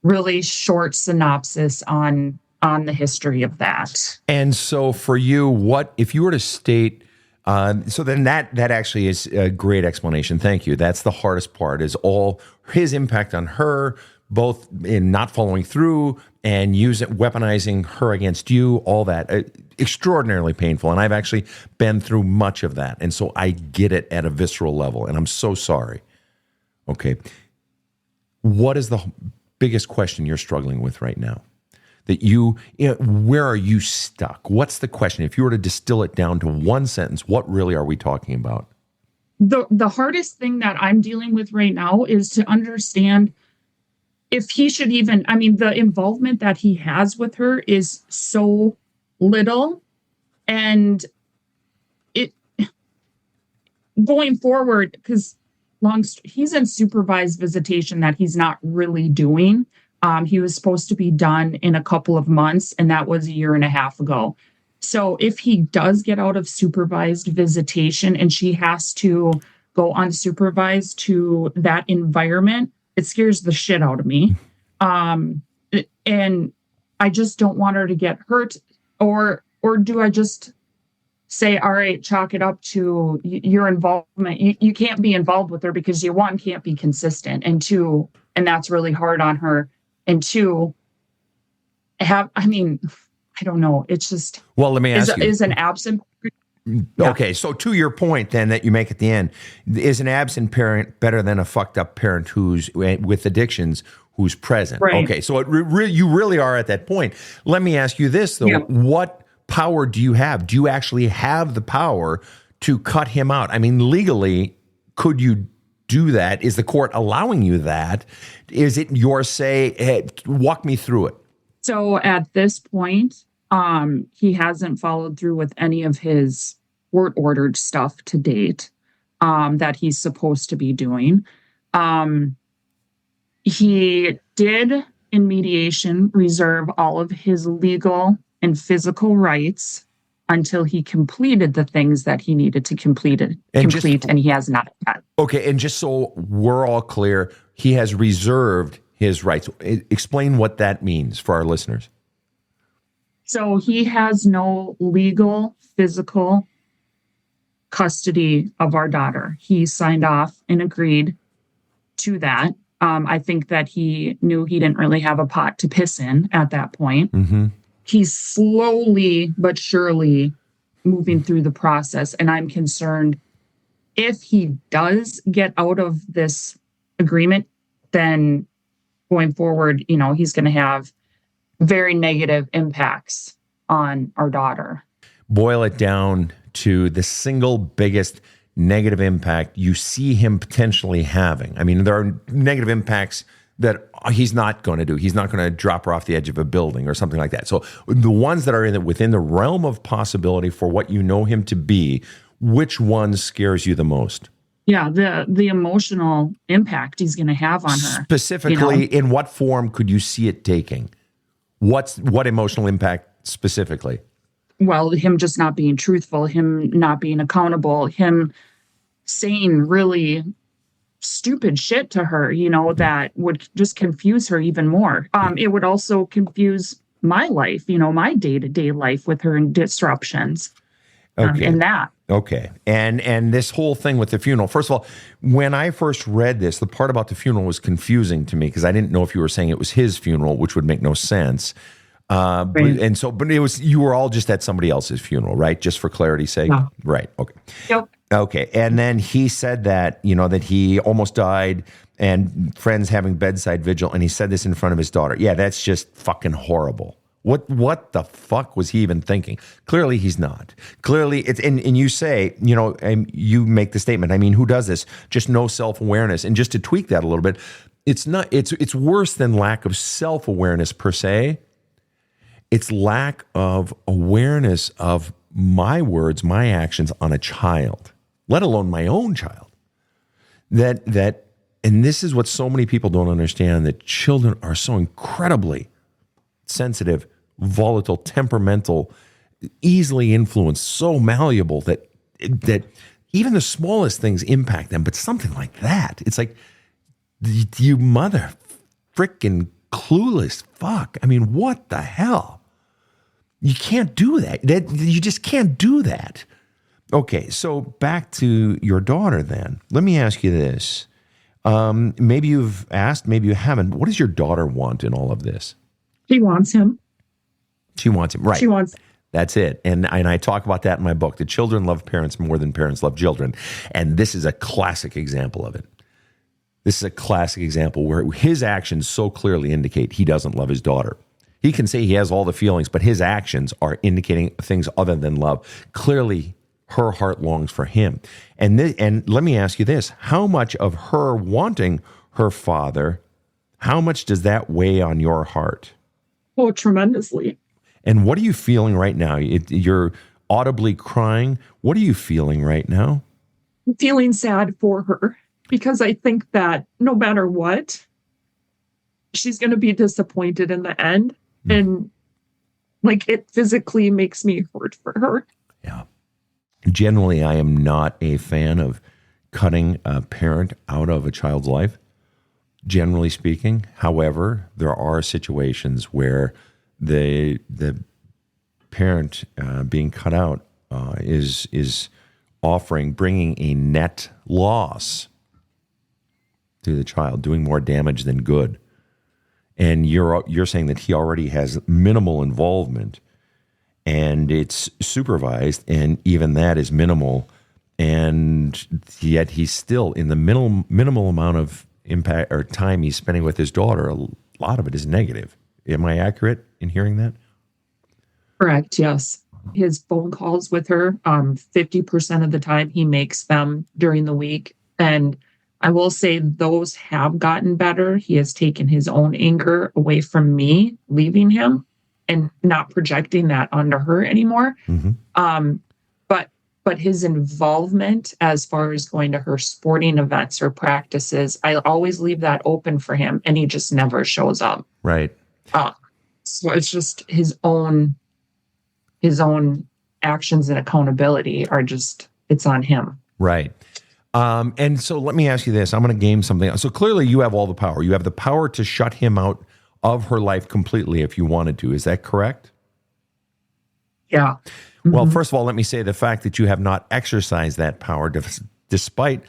really short synopsis on the history of that. And so for you, what if you were to state, so then that actually is a great explanation. Thank you. That's the hardest part, is all his impact on her, both in not following through and weaponizing her against you, all that. Extraordinarily painful. And I've actually been through much of that. And so I get it at a visceral level, and I'm so sorry. Okay. What is the biggest question you're struggling with right now? Where are you stuck? What's the question? If you were to distill it down to one sentence, what really are we talking about? The hardest thing that I'm dealing with right now is to understand if he should even, the involvement that he has with her is so little. And it going forward, because he's in supervised visitation that he's not really doing. He was supposed to be done in a couple of months, and that was 1.5 years ago. So if he does get out of supervised visitation and she has to go unsupervised to that environment, it scares the shit out of me. And I just don't want her to get hurt. Or do I just say, all right, chalk it up to your involvement? You can't be involved with her because you, one, can't be consistent, and two, and that's really hard on her. And two, I don't know. It's just, well, let me ask you. Is an absent? Yeah. Okay. So to your point then that you make at the end, is an absent parent better than a fucked up parent who's with addictions who's present? Right. Okay. So you really are at that point. Let me ask you this though. Yeah. What power do you have? Do you actually have the power to cut him out? Legally, could you do that? Is the court allowing you that? Is it your say? Hey, walk me through it. So at this point, he hasn't followed through with any of his court-ordered stuff to date that he's supposed to be doing. He did, in mediation, reserve all of his legal and physical rights until he completed the things that he needed to complete, and he has not yet. Okay, and just so we're all clear, he has reserved his rights. Explain what that means for our listeners. So he has no legal, physical custody of our daughter. He signed off and agreed to that. I think that he knew he didn't really have a pot to piss in at that point. Mm-hmm. He's slowly but surely moving through the process. And I'm concerned if he does get out of this agreement, then going forward, he's going to have very negative impacts on our daughter. Boil it down to the single biggest negative impact you see him potentially having. There are negative impacts that he's not going to do. He's not going to drop her off the edge of a building or something like that. So the ones that are within the realm of possibility for what you know him to be, which one scares you the most? Yeah, the emotional impact he's going to have on her. Specifically, in what form could you see it taking? What emotional impact specifically? Well, him just not being truthful, him not being accountable, him saying really stupid shit to her, that would just confuse her even more. It would also confuse my life, my day-to-day life with her and disruptions. Okay. In that. Okay. And this whole thing with the funeral, first of all, when I first read this, the part about the funeral was confusing to me because I didn't know if you were saying it was his funeral, which would make no sense. Right. But it was, you were all just at somebody else's funeral, right? Just for clarity's sake? Yeah. Right. Okay. Yep. Okay. And then he said that, that he almost died and friends having bedside vigil. And he said this in front of his daughter. Yeah, that's just fucking horrible. What the fuck was he even thinking? Clearly he's not. Clearly it's, and you say, and you make the statement, who does this? Just no self-awareness. And just to tweak that a little bit, it's worse than lack of self-awareness per se. It's lack of awareness of my words, my actions on a child, let alone my own child. And this is what so many people don't understand, that children are so incredibly sensitive, volatile, temperamental, easily influenced, so malleable that even the smallest things impact them. But something like that, it's like, you mother frickin' clueless fuck. What the hell? You can't do that. You just can't do that. Okay, so back to your daughter then. Let me ask you this. Maybe you've asked, maybe you haven't. What does your daughter want in all of this? She wants him. She wants him, right. She wants. That's it. And I talk about that in my book. The children love parents more than parents love children. And this is a classic example of it. This is a classic example where his actions so clearly indicate he doesn't love his daughter. He can say he has all the feelings, but his actions are indicating things other than love. Clearly, her heart longs for him. And let me ask you this. How much of her wanting her father, how much does that weigh on your heart? Oh, tremendously. And what are you feeling right now? You're audibly crying. What are you feeling right now? I'm feeling sad for her because I think that no matter what, she's going to be disappointed in the end. And it physically makes me hurt for her. Yeah. Generally, I am not a fan of cutting a parent out of a child's life, generally speaking. However, there are situations where the parent being cut out is bringing a net loss to the child, doing more damage than good. And you're saying that he already has minimal involvement, and it's supervised, and even that is minimal, and yet he's still in the minimal amount of impact or time he's spending with his daughter. A lot of it is negative. Am I accurate in hearing that? Correct. Yes. His phone calls with her, 50% of the time he makes them during the week, and I will say those have gotten better. He has taken his own anger away from me, leaving him, and not projecting that onto her anymore. Mm-hmm. But his involvement as far as going to her sporting events or practices, I always leave that open for him, and he just never shows up. Right. So it's just his own actions and accountability are just, it's on him. Right. And so let me ask you this. I'm going to game something else. So clearly you have all the power. You have the power to shut him out of her life completely if you wanted to. Is that correct? Yeah. Mm-hmm. Well, first of all, let me say the fact that you have not exercised that power, despite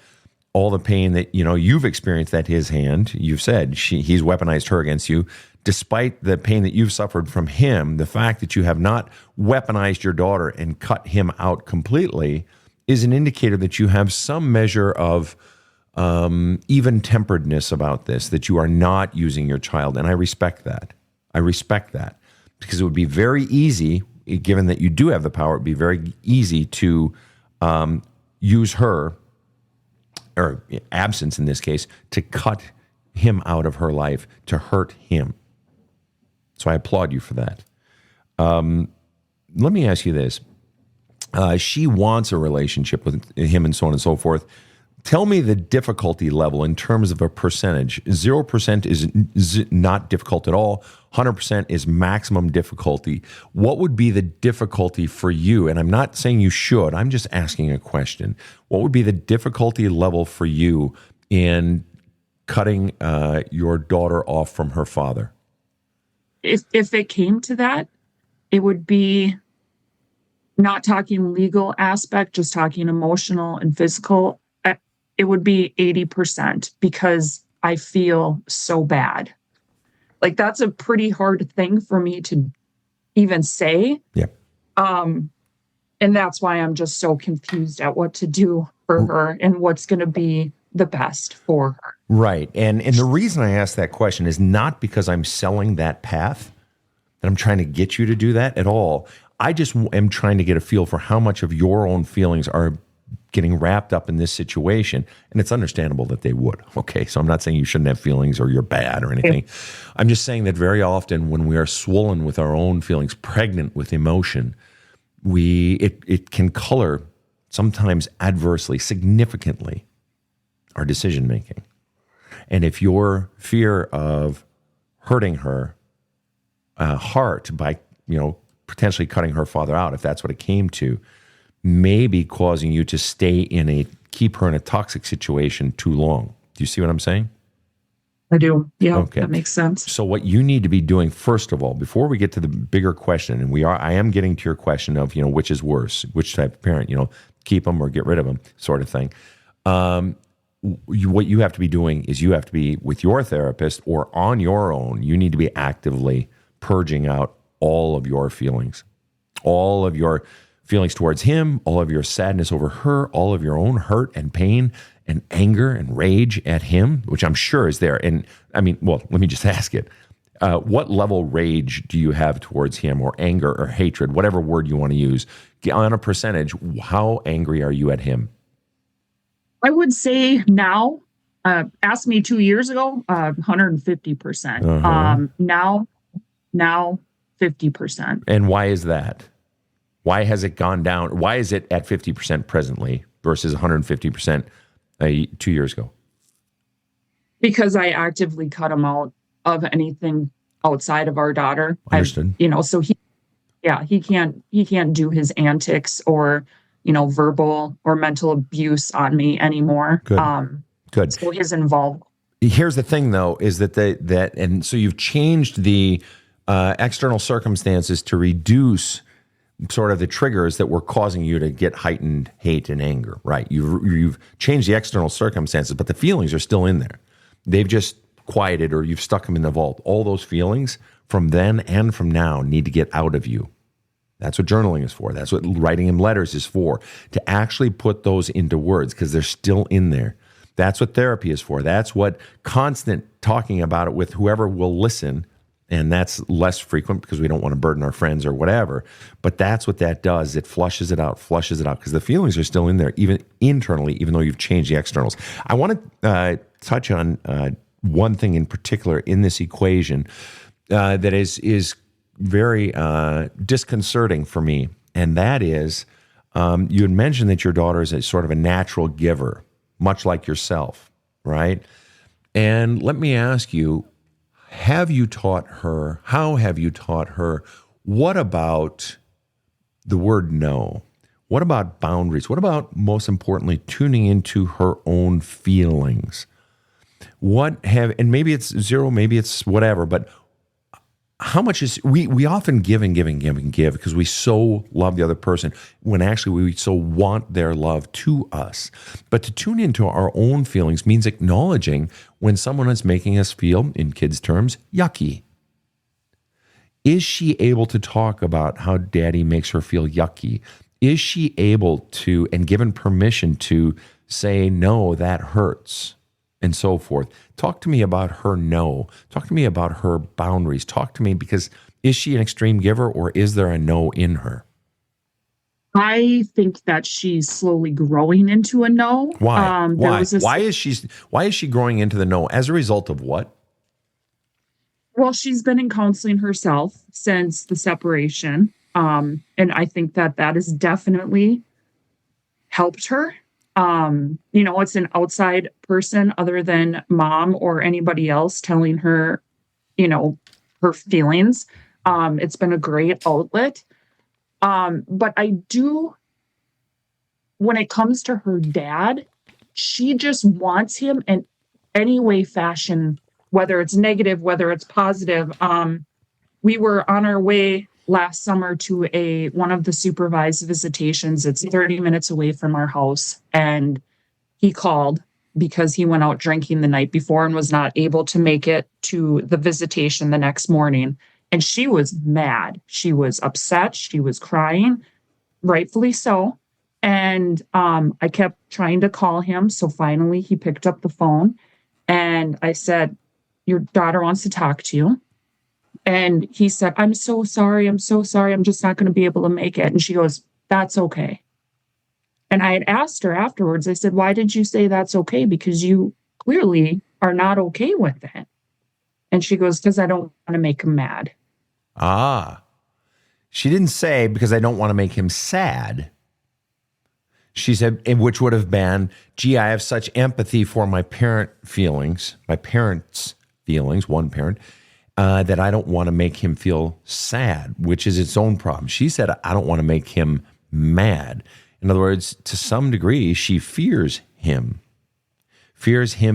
all the pain that, you've experienced at his hand. You've said he's weaponized her against you. Despite the pain that you've suffered from him, the fact that you have not weaponized your daughter and cut him out completely is an indicator that you have some measure of even-temperedness about this, that you are not using your child. And I respect that. Because it would be very easy, given that you do have the power, it would be very easy to use her, or absence in this case, to cut him out of her life to hurt him. So I applaud you for that. Let me ask you this. She wants a relationship with him and so on and so forth. Tell me the difficulty level in terms of a percentage. 0% is not difficult at all. 100% is maximum difficulty. What would be the difficulty for you? And I'm not saying you should. I'm just asking a question. What would be the difficulty level for you in cutting your daughter off from her father? If it came to that, it would be not talking legal aspect, just talking emotional and physical. It would be 80% because I feel so bad. Like, that's a pretty hard thing for me to even say. Yeah. And that's why I'm just so confused at what to do for her and what's going to be the best for her. Right. And the reason I ask that question is not because I'm selling that path, that I'm trying to get you to do that at all. I just am trying to get a feel for how much of your own feelings are getting wrapped up in this situation. And it's understandable that they would. Okay. So I'm not saying you shouldn't have feelings or you're bad or anything. I'm just saying that very often when we are swollen with our own feelings, pregnant with emotion, it can color sometimes adversely, significantly, our decision making. And if your fear of hurting her heart by, potentially cutting her father out, if that's what it came to, may be causing you to keep her in a toxic situation too long. Do you see what I'm saying? I do. Yeah, okay. That makes sense. So what you need to be doing, first of all, before we get to the bigger question, and I am getting to your question of, which is worse, which type of parent, keep them or get rid of them sort of thing. What you have to be doing is you have to be with your therapist or on your own. You need to be actively purging out all of your feelings, all of your feelings towards him, all of your sadness over her, all of your own hurt and pain and anger and rage at him, which I'm sure is there. And let me just ask it. What level rage do you have towards him, or anger or hatred, whatever word you want to use? On a percentage, how angry are you at him? I would say now, ask me 2 years ago, 150%. Uh-huh. Now 50%. And why is that? Why has it gone down? Why is it at 50% presently versus 150% 2 years ago? Because I actively cut him out of anything outside of our daughter. Understood. So he can't do his antics or, verbal or mental abuse on me anymore. Good. Good. So he's involved. Here's the thing, though, is and so you've changed the external circumstances to reduce sort of the triggers that were causing you to get heightened hate and anger, right? You've changed the external circumstances, but the feelings are still in there. They've just quieted, or you've stuck them in the vault. All those feelings from then and from now need to get out of you. That's what journaling is for. That's what writing in letters is for, to actually put those into words, because they're still in there. That's what therapy is for. That's what constant talking about it with whoever will listen. And that's less frequent because we don't want to burden our friends or whatever. But that's what that does. It flushes it out, because the feelings are still in there, even internally, even though you've changed the externals. I want to touch on one thing in particular in this equation that is very disconcerting for me. And that is, you had mentioned that your daughter is a sort of a natural giver, much like yourself, right? And let me ask you, how have you taught her, what about the word no? What about boundaries? What about, most importantly, tuning into her own feelings? And maybe it's zero, maybe it's whatever, but how much is, we often give because we so love the other person, when actually we so want their love to us. But to tune into our own feelings means acknowledging when someone is making us feel, in kids' terms, yucky. Is she able to talk about how daddy makes her feel yucky? Is she able to, and given permission to, say, no, that hurts, and so forth? Talk to me about her no. Talk to me about her boundaries. Talk to me, because is she an extreme giver, or is there a no in her? I think that she's slowly growing into a no. Why? There Why? was this, Why is she growing into the no as a result of what? well, she's been in counseling herself since the separation. And I think that has definitely helped her. It's an outside person other than mom or anybody else telling her, her feelings. It's been a great outlet. But I do, when it comes to her dad, she just wants him in any way, fashion, whether it's negative, whether it's positive. We were on our way last summer to one of the supervised visitations. It's 30 minutes away from our house. And he called because he went out drinking the night before and was not able to make it to the visitation the next morning. And she was mad. She was upset. She was crying, rightfully so. And I kept trying to call him. So finally he picked up the phone and I said, your daughter wants to talk to you. And he said, I'm so sorry. I'm so sorry. I'm just not going to be able to make it. And she goes, that's okay. And I had asked her afterwards, I said, why did you say that's okay? Because you clearly are not okay with it. And she goes, because I don't want to make him mad. She didn't say because I don't want to make him sad. She said, which would have been, gee, I have such empathy for my parents' feelings, one parent, that I don't want to make him feel sad, which is its own problem. She said, I don't want to make him mad. In other words, to some degree, she fears him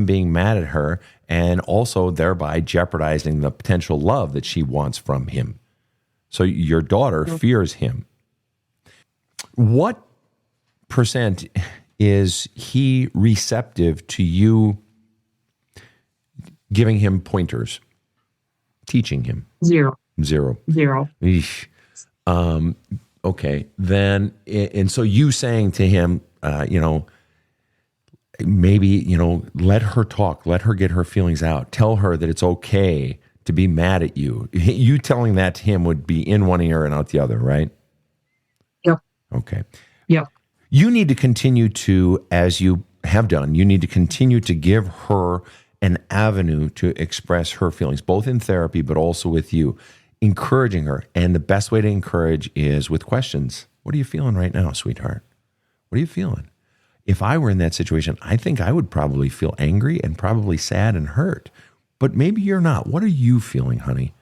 being mad at her, and also thereby jeopardizing the potential love that she wants from him. So your daughter fears him. What percent is he receptive to you giving him pointers, teaching him? Zero. Eesh. Okay. Then, and so you saying to him, maybe, let her talk, let her get her feelings out. Tell her that it's okay to be mad at you. You telling that to him would be in one ear and out the other, right? Yep. Okay. Yep. You need to continue to, as you have done, you need to continue to give her an avenue to express her feelings, both in therapy, but also with you, encouraging her. And the best way to encourage is with questions. What are you feeling right now, sweetheart? What are you feeling? If I were in that situation, I think I would probably feel angry and probably sad and hurt. But maybe you're not. What are you feeling, honey?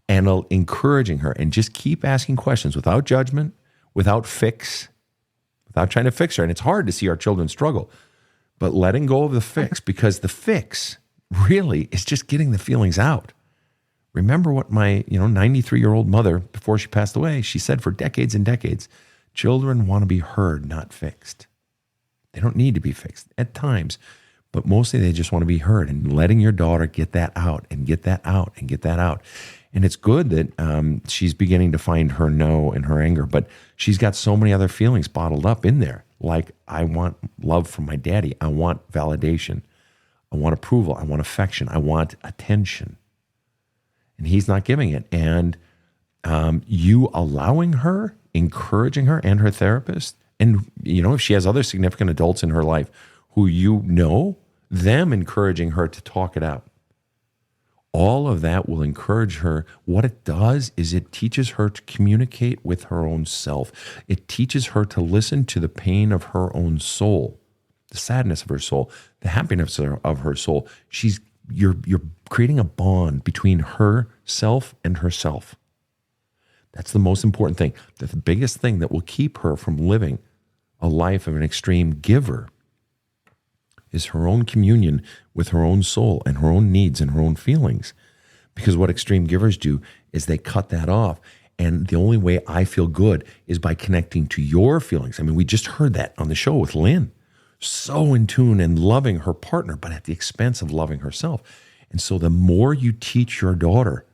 And encouraging her, and just keep asking questions without judgment, without trying to fix her. And it's hard to see our children struggle, but letting go of the fix, because the fix really is just getting the feelings out. Remember what my 93-year-old mother, before she passed away, she said for decades and decades, children want to be heard, not fixed. They don't need to be fixed at times, but mostly they just want to be heard, and letting your daughter get that out and get that out and get that out. And it's good that she's beginning to find her no and her anger, but she's got so many other feelings bottled up in there. Like, I want love from my daddy. I want validation. I want approval. I want affection. I want attention. And he's not giving it. And you allowing her, encouraging her, and her therapist, and if she has other significant adults in her life who them encouraging her to talk it out. All of that will encourage her. What it does is it teaches her to communicate with her own self. It teaches her to listen to the pain of her own soul, the sadness of her soul, the happiness of her soul. You're creating a bond between herself and herself. That's the most important thing. The biggest thing that will keep her from living a life of an extreme giver is her own communion with her own soul and her own needs and her own feelings. Because what extreme givers do is they cut that off. And the only way I feel good is by connecting to your feelings. I mean, we just heard that on the show with Lynn. So in tune and loving her partner, but at the expense of loving herself. And so the more you teach your daughter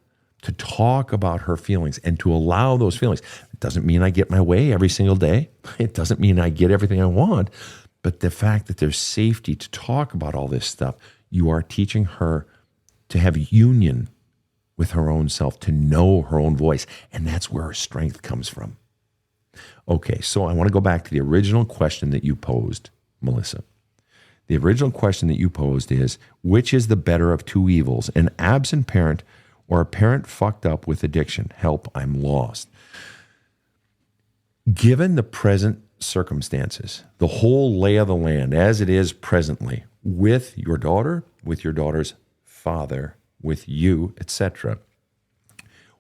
to talk about her feelings and to allow those feelings, it doesn't mean I get my way every single day. It doesn't mean I get everything I want. But the fact that there's safety to talk about all this stuff, you are teaching her to have union with her own self, to know her own voice. And that's where her strength comes from. Okay, so I want to go back to the original question that you posed, Melissa. The original question that you posed is, which is the better of two evils, an absent parent or a parent fucked up with addiction? Help, I'm lost. Given the present circumstances, the whole lay of the land as it is presently, with your daughter, with your daughter's father, with you, etc.,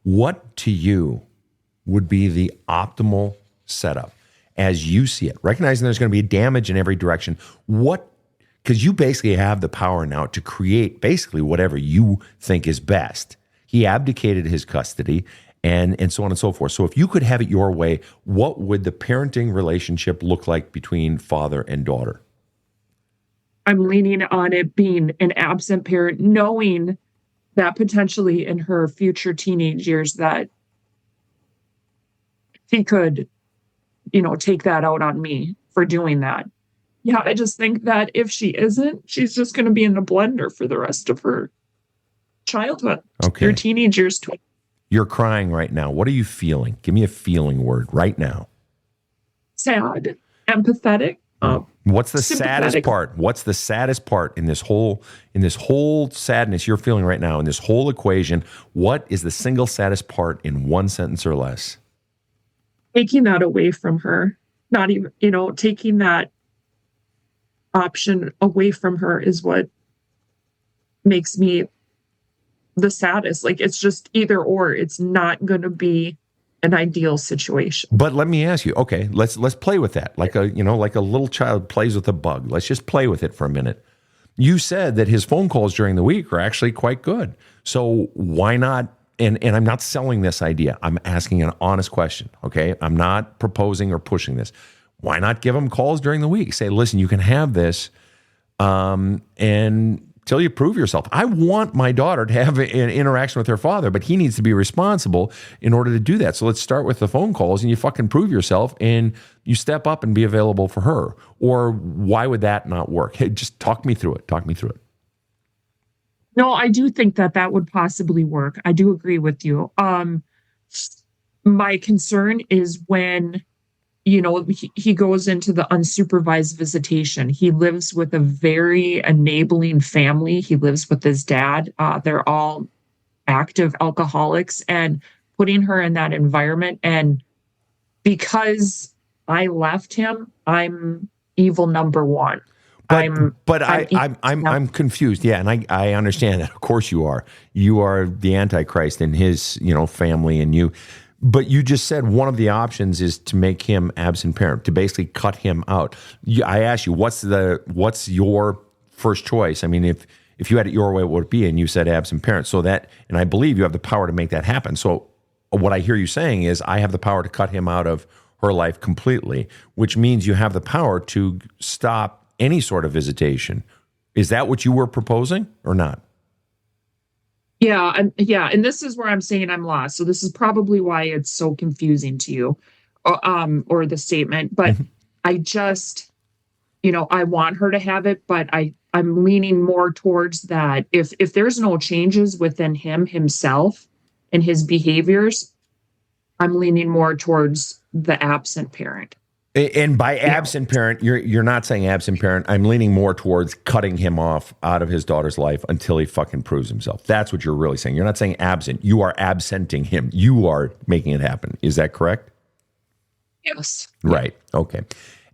what to you would be the optimal setup as you see it? Recognizing there's going to be damage in every direction. Because you basically have the power now to create basically whatever you think is best. He abdicated his custody and so on and so forth. So if you could have it your way, what would the parenting relationship look like between father and daughter? I'm leaning on it being an absent parent, knowing that potentially in her future teenage years that he could, take that out on me for doing that. Yeah, I just think that if she isn't, she's just going to be in a blender for the rest of her childhood. Okay. Her teenage years. You're crying right now. What are you feeling? Give me a feeling word right now. Sad, empathetic. What's the saddest part? What's the saddest part in this whole sadness you're feeling right now, in this whole equation? What is the single saddest part in one sentence or less? Taking that away from her. Not even, taking that option away from her is what makes me the saddest. Like, it's just either or. It's not going to be an ideal situation. But let me ask you, okay, let's play with that. Like a little child plays with a bug. Let's just play with it for a minute. You said that his phone calls during the week are actually quite good. So why not? And I'm not selling this idea. I'm asking an honest question, okay? I'm not proposing or pushing this. Why not give him calls during the week? Say, listen, you can have this and till you prove yourself. I want my daughter to have an interaction with her father, but he needs to be responsible in order to do that. So let's start with the phone calls and you fucking prove yourself and you step up and be available for her. Or why would that not work? Hey, just talk me through it. No, I do think that would possibly work. I do agree with you. My concern is when, he goes into the unsupervised visitation. He lives with a very enabling family. He lives with his dad. They're all active alcoholics, and putting her in that environment. And because I left him, I'm evil number one. I'm confused. Yeah, and I understand that. Of course you are. You are the Antichrist in his, family and you. But you just said one of the options is to make him absent parent, to basically cut him out. I asked you, what's your first choice? I mean, if you had it your way, what would it be? And you said absent parent. So that, and I believe you have the power to make that happen. So what I hear you saying is I have the power to cut him out of her life completely, which means you have the power to stop any sort of visitation. Is that what you were proposing or not? Yeah. And this is where I'm saying I'm lost. So this is probably why it's so confusing to you, or the statement. But I just, I want her to have it, but I'm leaning more towards that. If there's no changes within himself and his behaviors, I'm leaning more towards the absent parent. And by absent parent, you're not saying absent parent. I'm leaning more towards cutting him off out of his daughter's life until he fucking proves himself. That's what you're really saying. You're not saying absent. You are absenting him. You are making it happen. Is that correct? Yes. Right. Okay.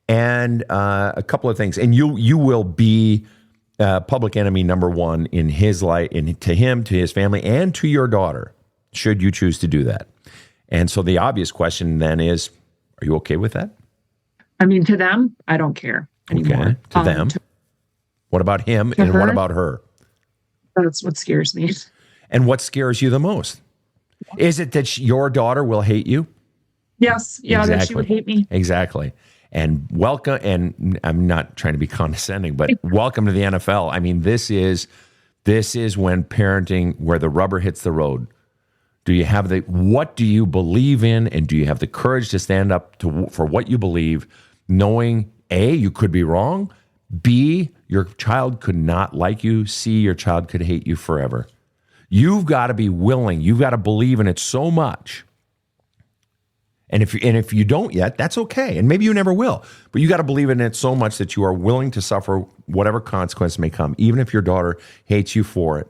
And a couple of things. And you will be public enemy number one in his life, to him, to his family, and to your daughter, should you choose to do that. And so the obvious question then is, are you okay with that? I mean, to them, I don't care anymore. Okay, to them. What about him and her? What about her? That's what scares me. And what scares you the most? Is it that your daughter will hate you? Yes. Yeah, exactly. That she would hate me. Exactly. And welcome, and I'm not trying to be condescending, but welcome to the NFL. I mean, this is when parenting, where the rubber hits the road. Do you have what do you believe in, and do you have the courage to stand up for what you believe, knowing A, you could be wrong, B, your child could not like you, C, your child could hate you forever. You've got to be willing. You've got to believe in it so much. And if you don't yet, that's okay. And maybe you never will. But you got to believe in it so much that you are willing to suffer whatever consequence may come, even if your daughter hates you for it.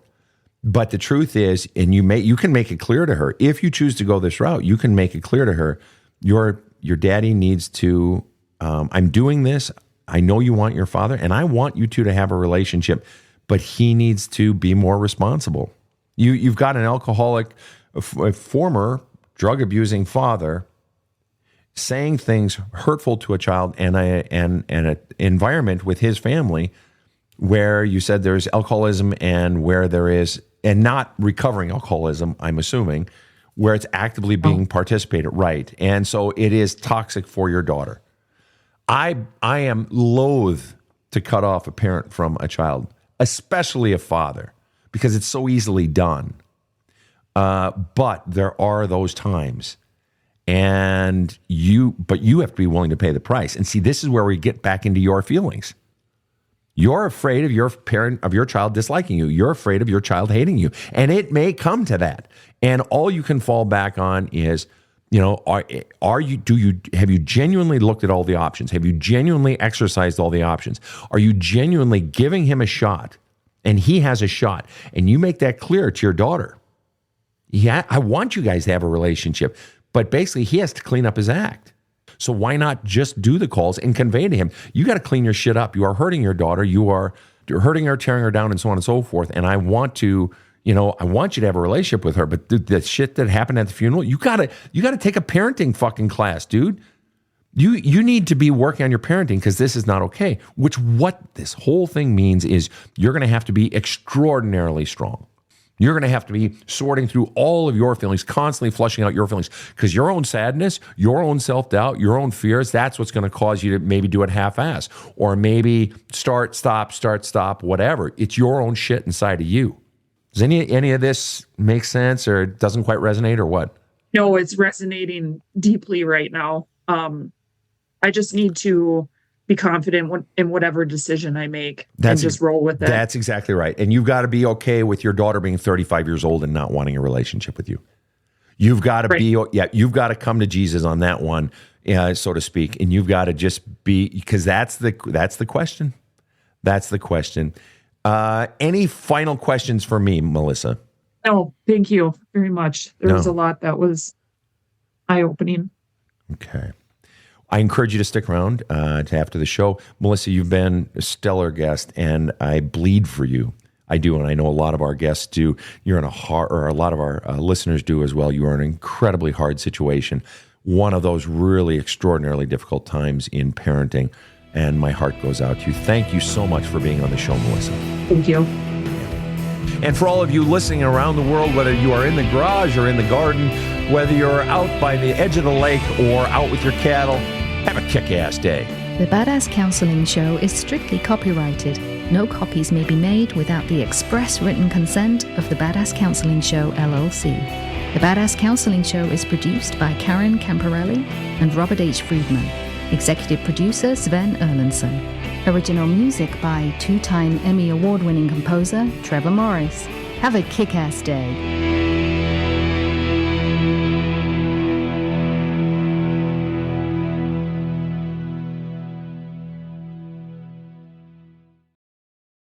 But the truth is, and you can make it clear to her, if you choose to go this route, you can make it clear to her, your daddy needs to, I'm doing this. I know you want your father, and I want you two to have a relationship, but he needs to be more responsible. You've got an alcoholic, a former drug-abusing father saying things hurtful to a child and an environment with his family where you said there's alcoholism and where there is, and not recovering alcoholism, I'm assuming, where it's actively being participated, right? And so it is toxic for your daughter. I am loath to cut off a parent from a child, especially a father, because it's so easily done. But there are those times. But you have to be willing to pay the price. And see, this is where we get back into your feelings. You're afraid of your parent, of your child disliking you. You're afraid of your child hating you. And it may come to that. And all you can fall back on is, have you genuinely looked at all the options? Have you genuinely exercised all the options? Are you genuinely giving him a shot? And he has a shot. And you make that clear to your daughter. Yeah, I want you guys to have a relationship. But basically, he has to clean up his act. So why not just do the calls and convey to him, you got to clean your shit up. You are hurting your daughter. You're hurting her, tearing her down, and so on and so forth. And I want to, I want you to have a relationship with her. But the shit that happened at the funeral, you got to take a parenting fucking class, dude. You need to be working on your parenting because this is not okay. What this whole thing means is you're going to have to be extraordinarily strong. You're going to have to be sorting through all of your feelings, constantly flushing out your feelings, because your own sadness, your own self-doubt, your own fears, that's what's going to cause you to maybe do it half-ass, or maybe start, stop, whatever. It's your own shit inside of you. Does any of this make sense, or it doesn't quite resonate, or what? No, it's resonating deeply right now. I just need to be confident in whatever decision I make and just roll with it. That's exactly right. And you've got to be okay with your daughter being 35 years old and not wanting a relationship with you. You've got to you've got to come to Jesus on that one, so to speak. And you've got to just be, because that's the question. That's the question. Any final questions for me, Melissa? No, thank you very much. There was a lot that was eye-opening. Okay. I encourage you to stick around to after the show. Melissa, you've been a stellar guest, and I bleed for you. I do, and I know a lot of our guests do. You're in a lot of our listeners do as well. You are in an incredibly hard situation, one of those really extraordinarily difficult times in parenting, and my heart goes out to you. Thank you so much for being on the show, Melissa. Thank you. And for all of you listening around the world, whether you are in the garage or in the garden, whether you're out by the edge of the lake or out with your cattle, have a kick-ass day. The Badass Counseling Show is strictly copyrighted. No copies may be made without the express written consent of the Badass Counseling Show, LLC. The Badass Counseling Show is produced by Karen Camparelli and Robert H. Friedman. Executive producer Sven Erlandson. Original music by two-time Emmy Award-winning composer Trevor Morris. Have a kick-ass day.